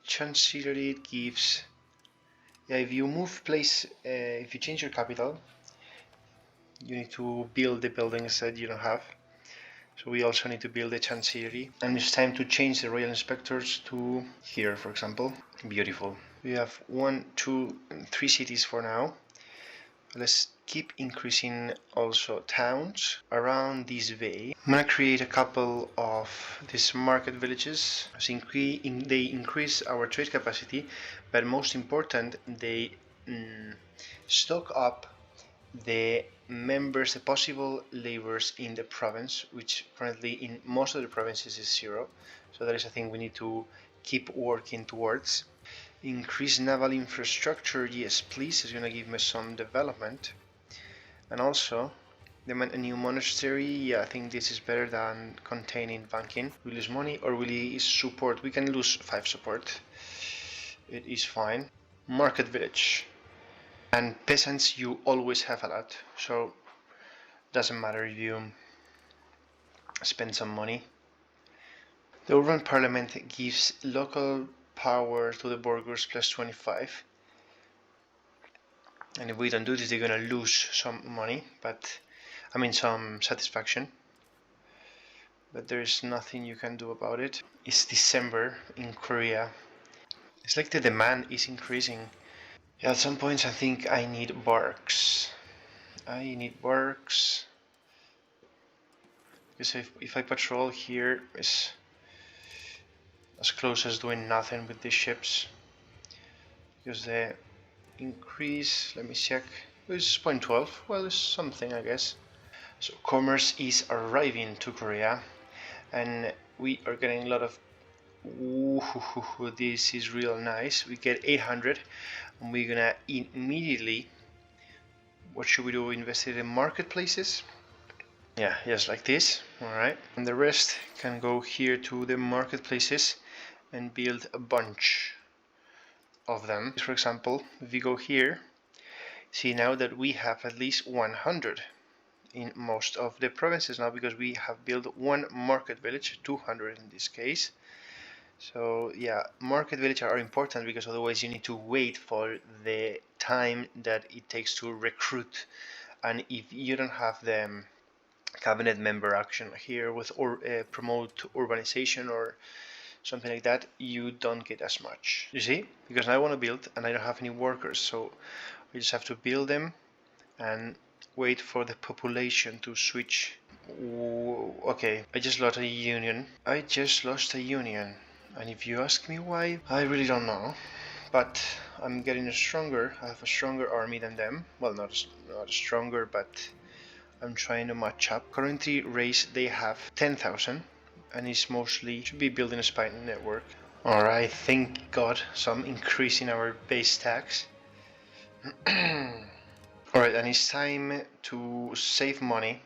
chancellery. It gives, yeah, if you move place, if you change your capital, you need to build the buildings that you don't have. So we also need to build the chancellery, and it's time to change the royal inspectors to here, for example. Beautiful. We have 1, 2, and 3 cities for now. Let's keep increasing also towns around this bay. I'm gonna create a couple of these market villages. They increase our trade capacity, but most important, they stock up the members, the possible laborers in the province, which currently in most of the provinces is 0. So that is a thing we need to keep working towards. Increase naval infrastructure, yes please, it's gonna give me some development. And also a new monastery, yeah, I think this is better than containing banking. We lose money or we lose support. We can lose 5 support, it is fine. Market village, and peasants you always have a lot, so doesn't matter if you spend some money. The urban parliament gives local power to the burghers plus 25, and if we don't do this they're gonna lose some money, but I mean some satisfaction, but there's nothing you can do about it. It's December in Korea. It's like the demand is increasing. Yeah, at some points I think I need barks. Because if I patrol here is as close as doing nothing with these ships, because the increase, let me check, is 0.12. well, it's something, I guess. So commerce is arriving to Korea, and we are getting a lot of, ooh, this is real nice. We get 800, and we're gonna immediately, what should we do, invest in marketplaces? Yeah, just like this. Alright, and the rest can go here to the marketplaces and build a bunch of them. For example, if we go here, see now that we have at least 100 in most of the provinces now, because we have built one market village, 200 in this case. So yeah, market village are important because otherwise you need to wait for the time that it takes to recruit, and if you don't have the cabinet member action here with or promote urbanization or something like that, you don't get as much. You see, because I want to build and I don't have any workers, so we just have to build them and wait for the population to switch. Okay, I just lost a union. And if you ask me why, I really don't know. But I'm getting stronger. I have a stronger army than them. Well, not stronger, but I'm trying to match up. Currently, race they have 10,000, and it's mostly should be building a spy network. Alright, thank God, some increase in our base tax. Alright, and it's time to save money.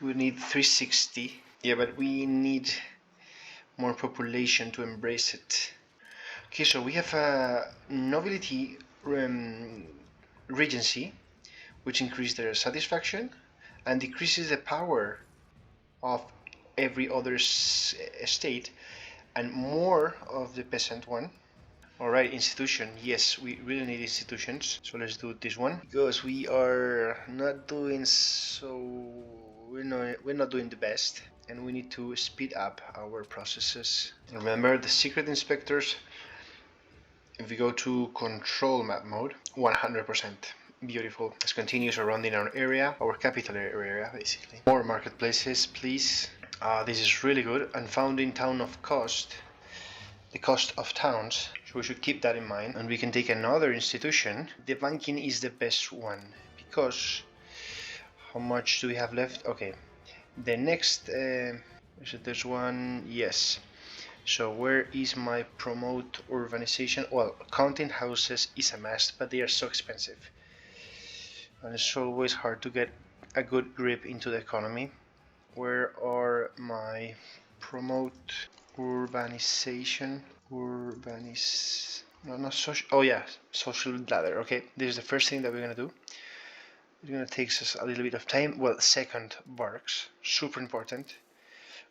We need 360. Yeah, but we need more population to embrace it. Okay, so we have a nobility regency, which increases their satisfaction and decreases the power of every other state, and more of the peasant one. Alright, institution. Yes, we really need institutions. So let's do this one, because we are not doing so. We're not doing the best, and we need to speed up our processes. Remember the secret inspectors. If we go to control map mode, 100%. Beautiful. Let's continue surrounding our area, our capital area, basically. More marketplaces, please. This is really good. And founding town of cost. The cost of towns. So we should keep that in mind. And we can take another institution. The banking is the best one, because how much do we have left? Okay. The next, is it this one? Yes. So where is my promote urbanization? Well, counting houses is a must, but they are so expensive. And it's always hard to get a good grip into the economy. Where are my promote urbanization? No, not social. Oh yeah, social ladder. Okay, this is the first thing that we're gonna do. It's gonna take us a little bit of time. Well, second, barracks, super important.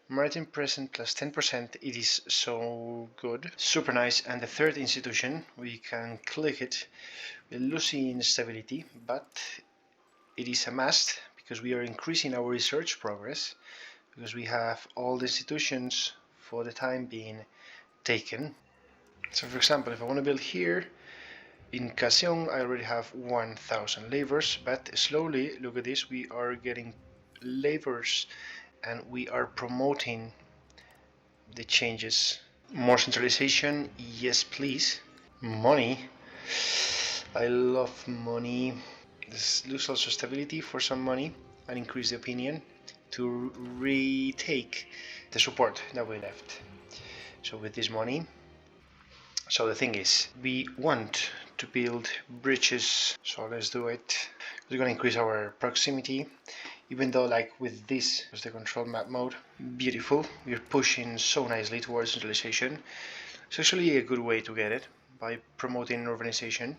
Maritime present plus 10%, it is so good, super nice. And the third institution, we can click it. We're losing stability, but it is a must, because we are increasing our research progress, because we have all the institutions for the time being taken. So for example, if I want to build here in Kaseong, I already have 1,000 laborers, but slowly, look at this, we are getting laborers and we are promoting the changes. More centralization, yes please. Money, I love money. Let's lose also stability for some money and increase the opinion to retake the support that we left. So with this money, so the thing is, we want to build bridges, so let's do it. We're going to increase our proximity, even though like with this was the control map mode, beautiful, we're pushing so nicely towards centralization. It's actually a good way to get it, by promoting urbanization.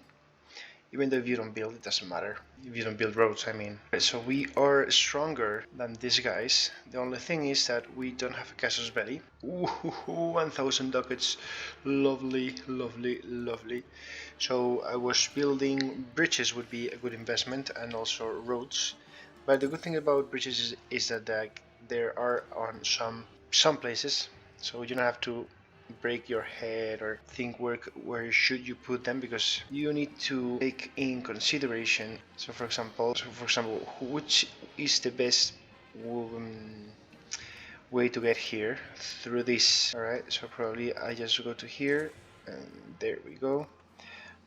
Even though if you don't build, it doesn't matter. If you don't build roads, I mean. So we are stronger than these guys. The only thing is that we don't have a casus belli. Ooh, 1,000 ducats. Lovely, lovely, lovely. So I was building bridges would be a good investment, and also roads. But the good thing about bridges is that there are on some places, so you don't have to break your head or think where should you put them, because you need to take in consideration. So for example, which is the best way to get here? Through this. Alright, so probably I just go to here, and there we go.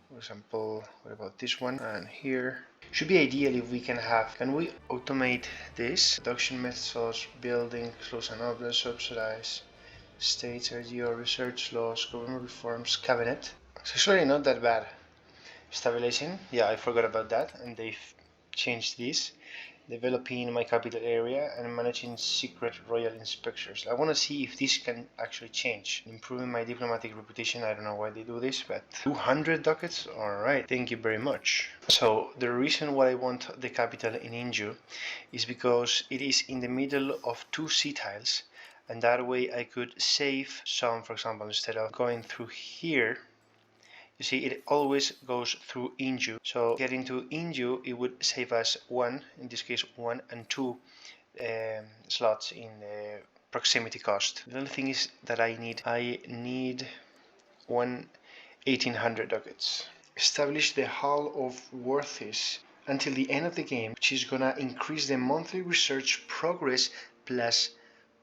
For example, what about this one? And here should be ideal if we can we automate this? Production methods, building, close and open, subsidize, states, RGO, research laws, government reforms, cabinet. It's actually not that bad. Stabilizing, yeah, I forgot about that, and they've changed this. developing my capital area, and managing secret royal inspectors. I want to see if this can actually change. Improving my diplomatic reputation. I don't know why they do this, but 200 ducats? Alright, thank you very much. So the reason why I want the capital in Inju is because it is in the middle of two sea tiles, and that way I could save some. For example, instead of going through here, you see, it always goes through Inju. So getting to Inju, it would save us one, in this case 1 and 2 slots in proximity cost. The only thing is that I need 1800 ducats. Establish the Hall of Worthies until the end of the game, which is gonna increase the monthly research progress plus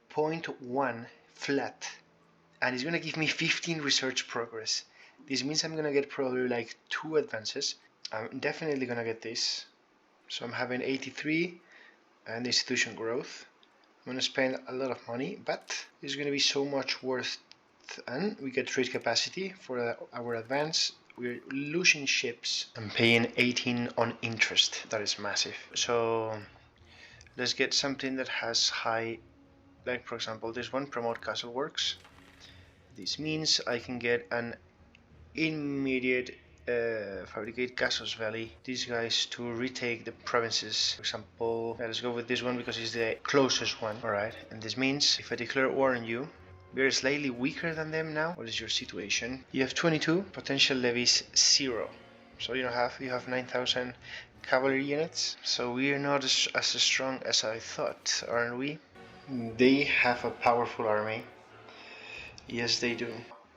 0.1 flat, and it's gonna give me 15 research progress. This means I'm gonna get probably like 2 advances. I'm definitely gonna get this. So I'm having 83 and institution growth. I'm gonna spend a lot of money, but it's gonna be so much worth. And we get trade capacity for our advance. We're losing ships. I'm paying 18 on interest. That is massive. So let's get something that has high, like for example this one, promote castle works. This means I can get an immediate fabricate Casos Valley, these guys to retake the provinces. For example, let's go with this one because it's the closest one. Alright, and this means if I declare war on you, we are slightly weaker than them now. What is your situation? You have 22, potential levies 0. So you have 9,000 cavalry units. So we are not as strong as I thought, aren't we? They have a powerful army. Yes, they do.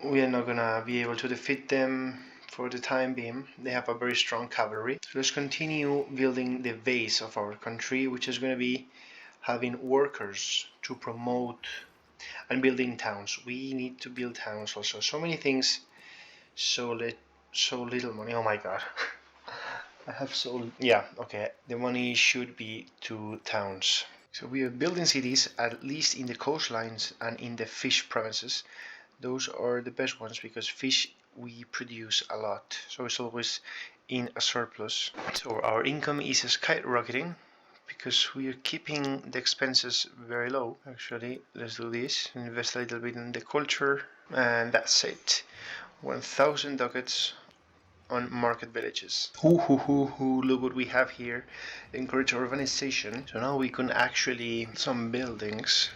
We are not gonna be able to defeat them for the time being. They have a very strong cavalry. So let's continue building the base of our country, which is gonna be having workers to promote and building towns. We need to build towns also. So many things, so little money. Oh my god. I have yeah, okay. The money should be to towns. So we are building cities, at least in the coastlines and in the fish provinces. Those are the best ones because fish we produce a lot, so it's always in a surplus. So our income is skyrocketing because we are keeping the expenses very low. Actually, let's do this, invest a little bit in the culture, and that's it. 1000 ducats on market villages. Look what we have here. Encourage urbanization. So now we can actually some buildings,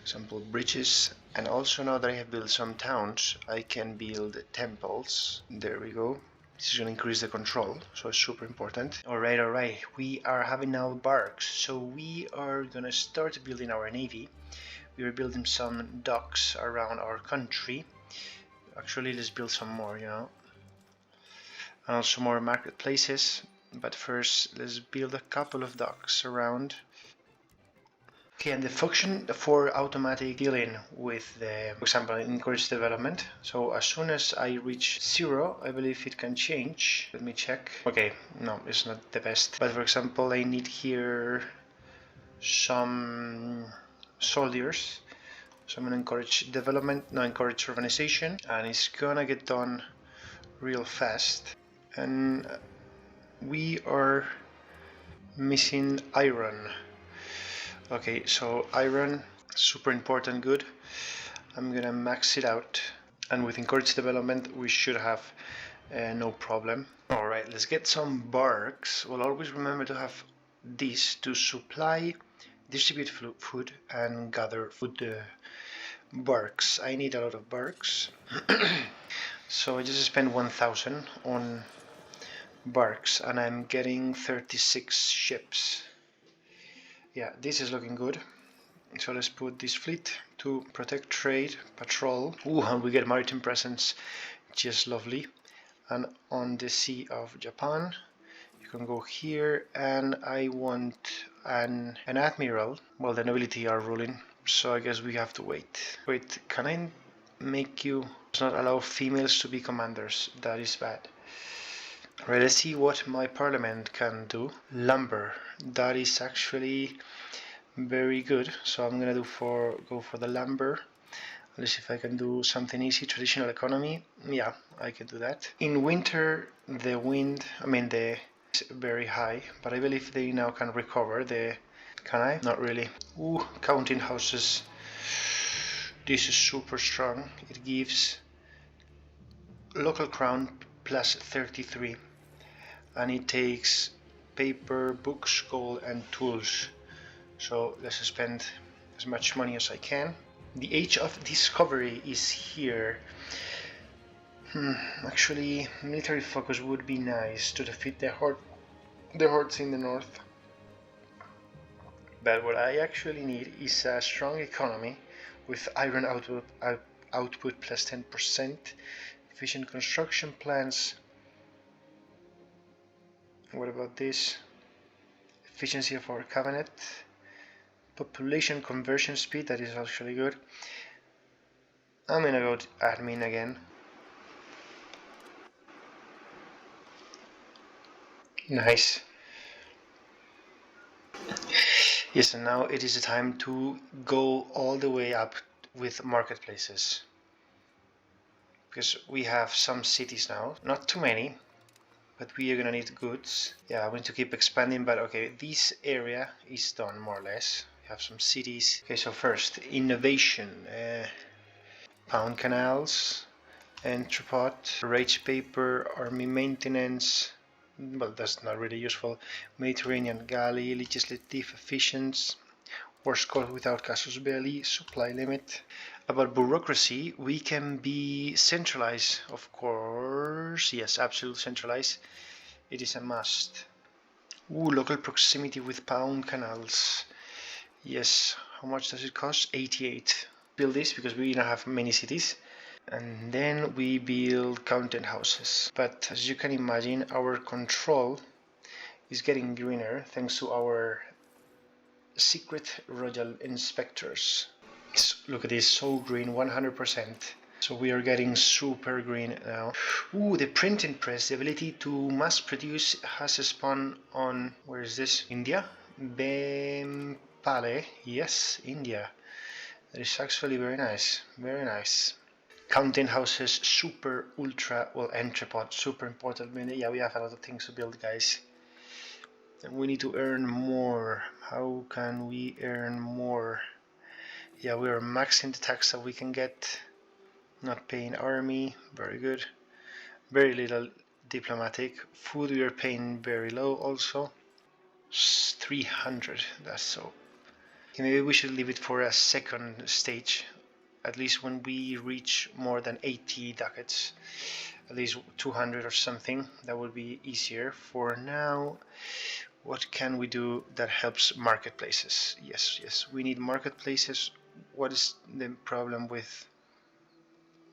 example bridges, and also now that I have built some towns, I can build temples. There we go. This is going to increase the control, so it's super important. Alright, we are having now barks, so we are going to start building our navy. We are building some docks around our country. Actually, let's build some more, and also more marketplaces, but first let's build a couple of docks around. Okay, and the function for automatic dealing with the, for example, encourage development. So as soon as I reach 0, I believe it can change. Let me check. Okay, no, it's not the best. But for example, I need here some soldiers. So I'm gonna encourage development, no, encourage urbanization, and it's gonna get done real fast. And we are missing iron. Okay, so iron, super important, good. I'm gonna max it out, and with encouraged development we should have no problem. Alright, let's get some barks. We'll always remember to have this to supply, distribute food, and gather food. Barks, I need a lot of barks. So I just spent 1000 on barks and I'm getting 36 ships. Yeah, this is looking good. So let's put this fleet to protect trade, patrol. Ooh, and we get maritime presence, just lovely. And on the Sea of Japan, you can go here, and I want an admiral. Well, the nobility are ruling, so I guess we have to wait. Wait, can I make you not allow females to be commanders? That is bad. Alright, let's see what my parliament can do. Lumber, that is actually very good. So I'm gonna go for the lumber. Let's see if I can do something easy. Traditional economy, yeah, I can do that. In winter, the It's very high, but I believe they now can recover the... Can I? Not really. Ooh, counting houses. This is super strong. It gives local crown plus 33, and it takes paper, books, gold, and tools. So let's spend as much money as I can. The age of discovery is here. Actually, military focus would be nice to defeat the hordes in the north. But what I actually need is a strong economy with iron output plus 10%, efficient construction plans. What about this? Efficiency of our cabinet, population conversion speed, that is actually good. I'm gonna go to admin again. Nice. Yes, and now it is the time to go all the way up with marketplaces. Because we have some cities now, not too many, but we are gonna need goods. Yeah, I'm going to keep expanding, but okay, this area is done more or less. We have some cities. Okay, so first, innovation. Pound canals, entrepot, rage paper, army maintenance. Well, that's not really useful. Mediterranean galley, legislative efficiency, worst cost without casus belli, supply limit. About bureaucracy, we can be centralized, of course. Yes, absolutely centralized. It is a must. Ooh, local proximity with pound canals. Yes, how much does it cost? 88. Build this because we don't have many cities. And then we build content houses. But as you can imagine, our control is getting greener thanks to our secret royal inspectors. Look at this, so green, 100%. So we are getting super green now. Ooh, the printing press, the ability to mass produce has spawned on, where is this? India? Bempale, yes, India. That is actually very nice, very nice. Counting houses, super, ultra, well, entrepot, super important. Yeah, we have a lot of things to build, guys. And we need to earn more. How can we earn more? Yeah, we are maxing the tax that we can get. Not paying army, very good. Very little diplomatic. Food we are paying very low also. 300, that's so. Okay, maybe we should leave it for a second stage. At least when we reach more than 80 ducats, at least 200 or something, that will be easier. For now, what can we do that helps marketplaces? Yes, we need marketplaces. What is the problem with,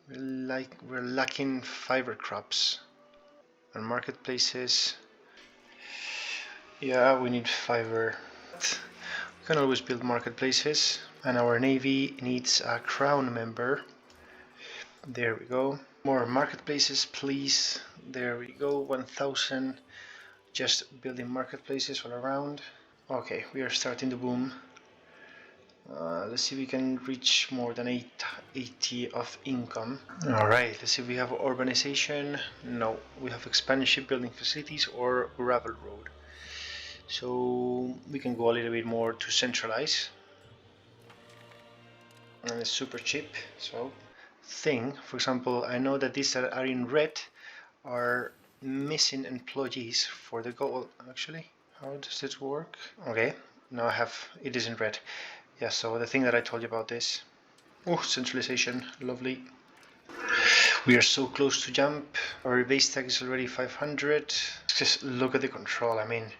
like, we're lacking fiber crops and marketplaces? Yeah, we need fiber. We can always build marketplaces. And our navy needs a crown member. There we go. More marketplaces, please. There we go. 1000. Just building marketplaces all around. Okay, we are starting to boom. Let's see if we can reach more than 80 of income. Alright, let's see if we have urbanization. No, we have expanded shipbuilding facilities or gravel road. So we can go a little bit more to centralize. And it's super cheap. So for example, I know that these that are in red are missing employees for the goal. Actually, how does this work? Okay, now I have, it is in red. Yeah, so the thing that I told you about this. Oh, centralization, lovely. We are so close to jump. Our base tag is already 500. Just look at the control. I mean,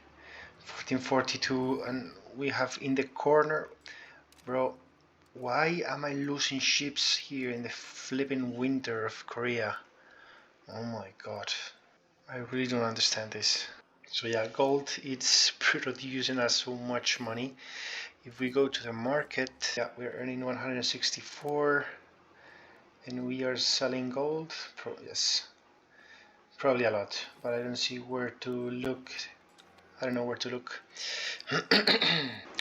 1442, and we have in the corner, bro. Why am I losing ships here in the flipping winter of Korea? Oh my god. I really don't understand this. So yeah, gold, it's producing us so much money. If we go to the market, yeah, we're earning 164 and we are selling gold. Yes, probably a lot, but I don't see where to look. I don't know where to look.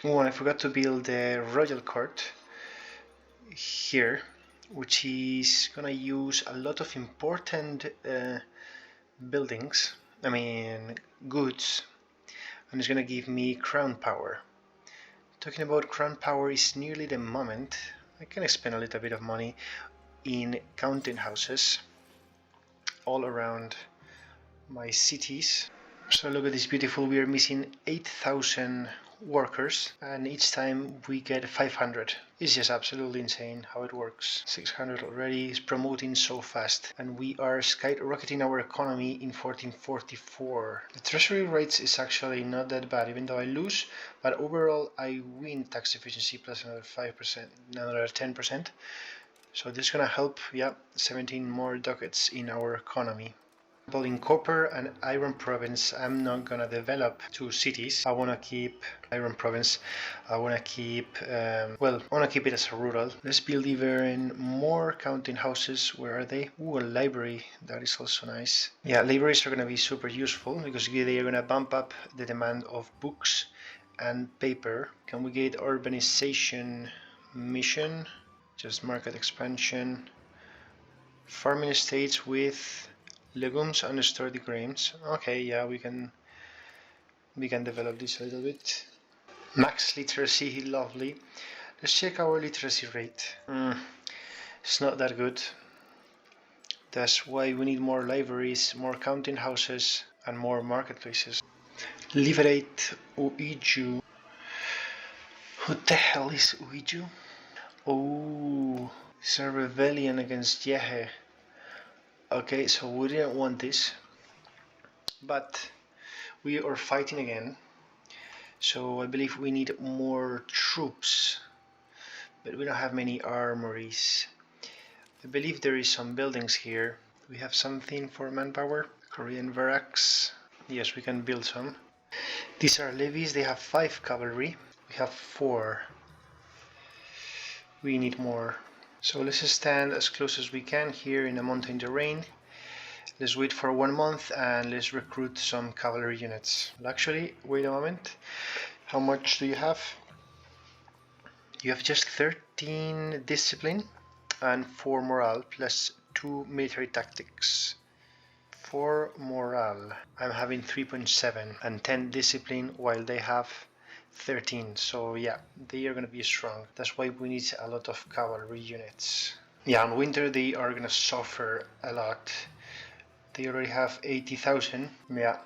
Oh, and I forgot to build the royal court here, which is gonna use a lot of important buildings. goods, and it's gonna give me crown power. Talking about crown power is nearly the moment I can spend a little bit of money in counting houses all around my cities. So look at this beautiful, we are missing 8,000 workers and each time we get 500. It's just absolutely insane how it works. 600 already, is promoting so fast and we are skyrocketing our economy in 1444. The treasury rates is actually not that bad even though I lose, but overall I win tax efficiency plus another 5%, another 10%. So this is gonna help, 17 more ducats in our economy. In copper and iron province, I'm not gonna develop two cities. I wanna keep iron province. I wanna keep I wanna keep it as a rural. Let's build even more counting houses. Where are they? Ooh, a library. That is also nice. Yeah, libraries are gonna be super useful because they are gonna bump up the demand of books and paper. Can we get urbanization mission? Just market expansion. Farming estates with legumes and sturdy grains. Okay, yeah, we can develop this a little bit. Max literacy, lovely. Let's check our literacy rate. It's not that good. That's why we need more libraries, more counting houses, and more marketplaces. Liberate Uiju. Who the hell is Uiju? Oh, it's a rebellion against Yehe. Okay, so we didn't want this, but we are fighting again. So I believe we need more troops, but we don't have many armories. I believe there is some buildings here. We have something for manpower. Korean barracks. Yes, we can build some. These are levies. They have 5 cavalry. We have 4. We need more. So let's stand as close as we can here in the mountain terrain. Let's wait for 1 month and let's recruit some cavalry units. Well, actually, wait a moment. How much do you have? You have just 13 discipline and 4 morale plus 2 military tactics. 4 morale. I'm having 3.7 and 10 discipline while they have 13. So yeah, they are gonna be strong. That's why we need a lot of cavalry units. Yeah, in winter they are gonna suffer a lot. They already have 80,000. Yeah,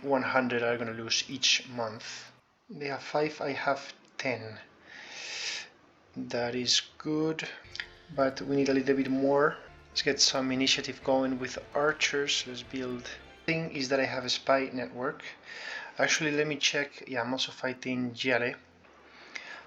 100 are gonna lose each month. They have 5, I have 10. That is good, but we need a little bit more. Let's get some initiative going with archers. Let's build. The thing is that I have a spy network. Actually, let me check. Yeah, I'm also fighting Giale. I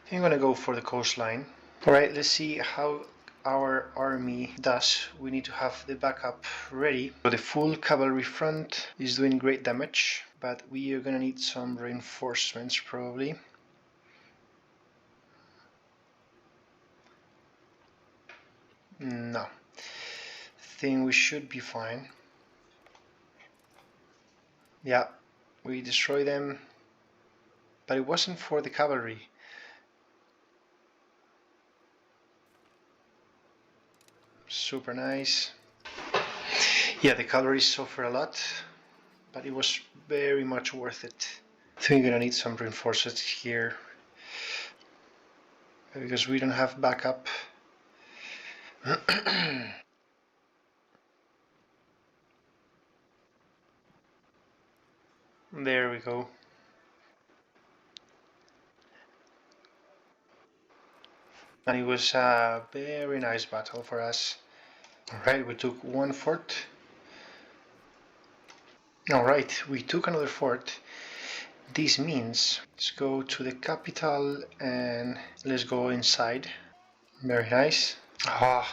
think I'm gonna go for the coastline. Alright, let's see how our army does. We need to have the backup ready. So the full cavalry front is doing great damage, but we are gonna need some reinforcements probably. No, think we should be fine. Yeah, we destroy them, but it wasn't for the cavalry. Super nice. Yeah, the cavalry suffer a lot, but it was very much worth it. I think we're gonna need some reinforcements here because we don't have backup. There we go. And it was a very nice battle for us. Alright, we took 1 fort. Alright, we took another fort. This means let's go to the capital and let's go inside. Very nice. Oh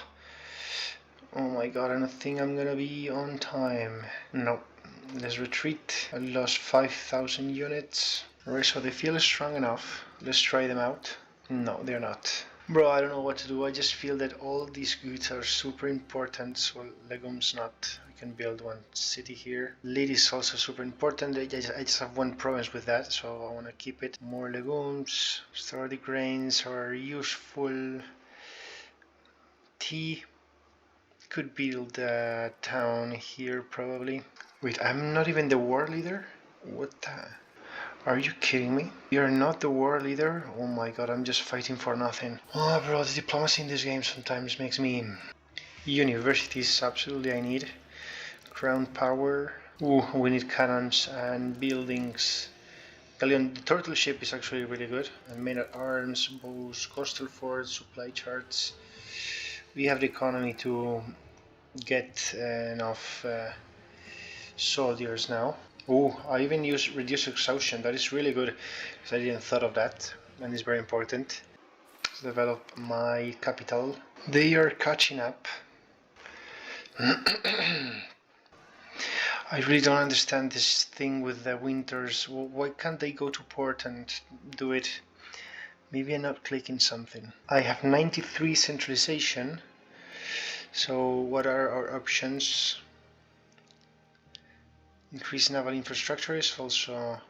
my god, I don't think I'm gonna be on time. No, let's retreat. I lost 5,000 units. Alright, so they feel strong enough. Let's try them out. No, they're not. Bro, I don't know what to do. I just feel that all these goods are super important. Well, legumes not. I can build 1 city here. Lead is also super important. I just have 1 province with that, so I want to keep it. More legumes. Sturdy grains are useful. Tea. Could build a town here probably. Wait, I'm not even the war leader? What the... Are you kidding me? You're not the war leader? Oh my god, I'm just fighting for nothing. Oh bro, the diplomacy in this game sometimes makes me... Universities, absolutely I need. Crown power. Ooh, we need cannons and buildings. Galleon, the turtle ship is actually really good. And men at arms, bows, coastal forts, supply charts. We have the economy to get enough soldiers now. Oh, I even use reduce exhaustion. That is really good because I didn't thought of that, and it's very important. Let's develop my capital. They are catching up. I really don't understand this thing with the winters. Why can't they go to port and do it? Maybe I'm not clicking something. I have 93 centralization. So what are our options? Increase naval infrastructure is also...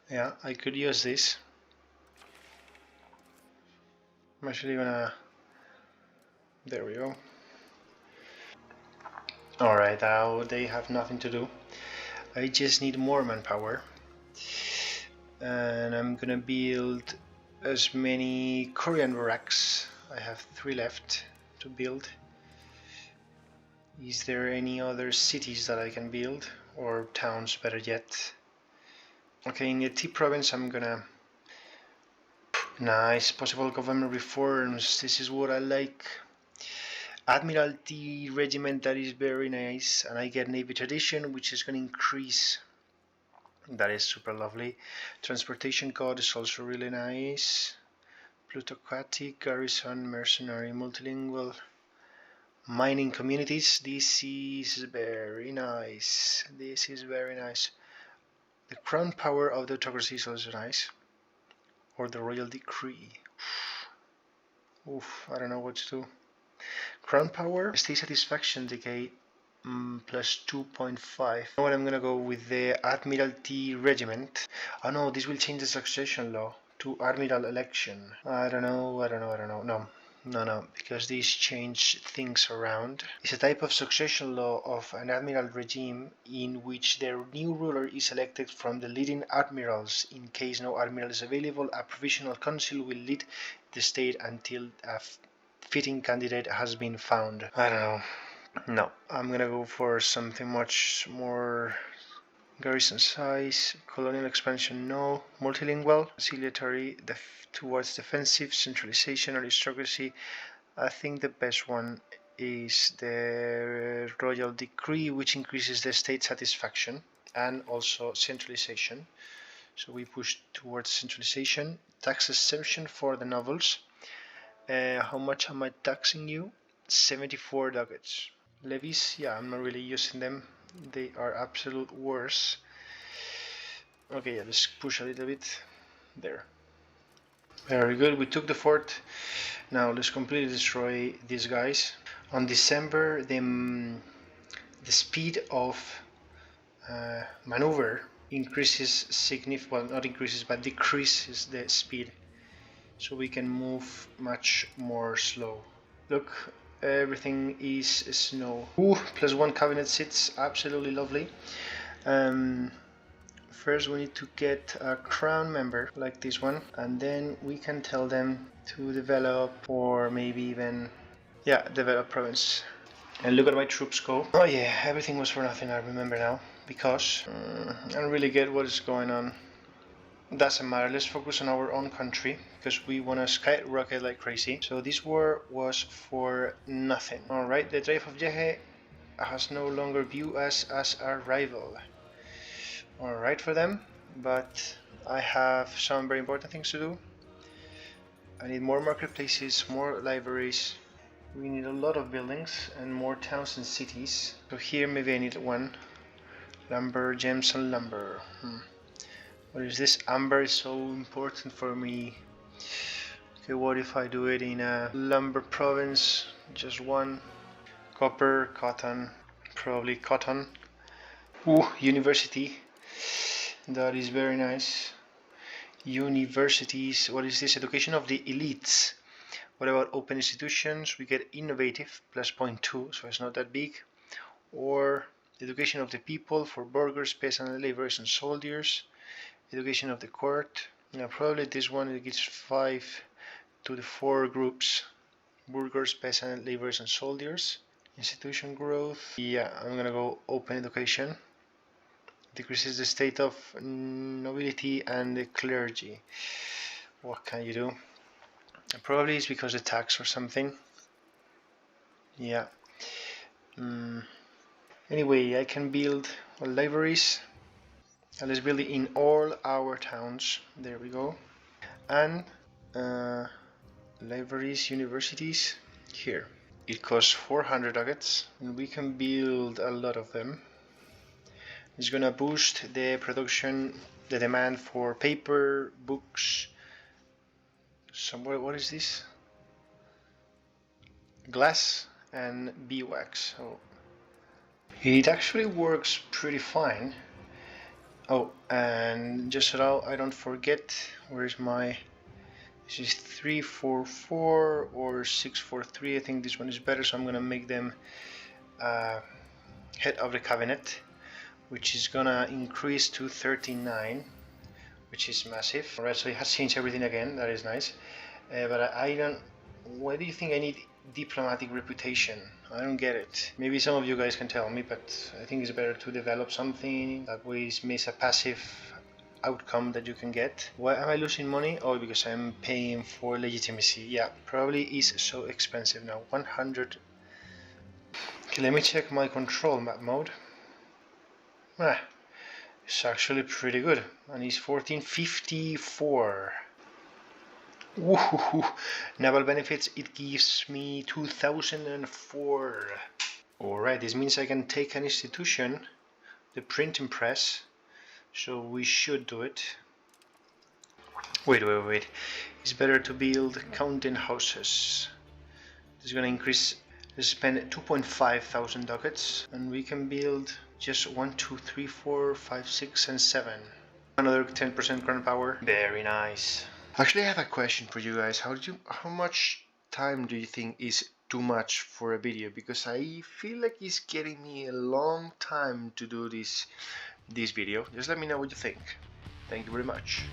Yeah, I could use this. I'm actually gonna... There we go. Alright, now they have nothing to do. I just need more manpower. And I'm gonna build as many Korean barracks. I have 3 left to build. Is there any other cities that I can build? Or towns, better yet? Okay, in the T province I'm gonna... Nice, possible government reforms. This is what I like. Admiralty regiment, that is very nice. And I get Navy tradition, which is gonna increase. That is super lovely. Transportation code is also really nice. Plutocratic, garrison, mercenary, multilingual. Mining communities, this is very nice. This is very nice. The crown power of the autocracy is also nice. Or the royal decree. Oof, I don't know what to do. Crown power, state satisfaction decay plus 2.5. You know what, I'm gonna go with the Admiralty regiment. Oh no, this will change the succession law to Admiral election. I don't know. No, because these change things around. It's a type of succession law of an admiral regime in which their new ruler is elected from the leading admirals. In case no admiral is available, a provisional council will lead the state until a fitting candidate has been found. I don't know. No, I'm gonna go for something much more. Garrison size, colonial expansion, no. Multilingual, conciliatory, towards defensive, centralization, aristocracy. I think the best one is the royal decree, which increases the state satisfaction and also centralization. So we push towards centralization. Tax exemption for the novels. How much am I taxing you? 74 ducats. Levies, yeah, I'm not really using them. They are absolute worse. Okay, yeah, let's push a little bit. There. Very good, we took the fort. Now let's completely destroy these guys. On December, the speed of maneuver increases significantly, well, not increases, but decreases the speed. So we can move much more slow. Look, everything is snow. Ooh, +1 cabinet sits, absolutely lovely. First we need to get a crown member like this one, and then we can tell them to develop, or maybe even, yeah, develop province. And look at my troops go. Oh yeah, everything was for nothing, I remember now, because I don't really get what is going on. Doesn't matter, let's focus on our own country, because we want to skyrocket like crazy. So this war was for nothing. Alright, the tribe of Yehe has no longer viewed us as a rival. Alright for them, but I have some very important things to do. I need more marketplaces, more libraries. We need a lot of buildings and more towns and cities. So here maybe I need one. Lumber, gems and lumber. What is this? Amber is so important for me. Okay, what if I do it in a lumber province? Just one. Copper, cotton, probably cotton. Ooh, university. That is very nice. Universities, what is this? Education of the elites. What about open institutions? We get innovative, +0.2, so it's not that big. Or Education of the people for burghers, peasants, laborers, and soldiers. Education of the court. Now probably this one it gives 5 to the 4 groups: burghers, peasants, laborers, and soldiers. Institution growth. Yeah, I'm gonna go open education. Decreases the state of nobility and the clergy. What can you do? Probably it's because of tax or something. Yeah. Anyway, I can build libraries. And let's build it in all our towns. There we go. And libraries, universities here. It costs 400 ducats, and we can build a lot of them. It's gonna boost the production, the demand for paper, books. Somewhere, what is this? Glass and beeswax. So it actually works pretty fine. Oh, and just so I don't forget, where's my, this is 344 or 643. I think this one is better, so I'm gonna make them head of the cabinet, which is gonna increase to 39, which is massive. Alright, so it has changed everything again. That is nice. But I don't. Why do you think I need diplomatic reputation? I don't get it. Maybe some of you guys can tell me, but I think it's better to develop something that way miss a passive outcome that you can get. Why am I losing money? Oh, because I'm paying for legitimacy. Yeah, probably is so expensive now. 100. Okay, let me check my control map mode. It's actually pretty good, and it's 1454. Woohoo! Naval benefits, it gives me 2004. Alright, this means I can take an institution, the printing press, so we should do it. Wait. It's better to build counting houses. This is gonna increase. Let's spend 2.5 thousand ducats, and we can build just 1, 2, 3, 4, 5, 6, and 7. Another 10% current power. Very nice. Actually, I have a question for you guys. How much time do you think is too much for a video? Because I feel like it's getting me a long time to do this video. Just let me know what you think. Thank you very much.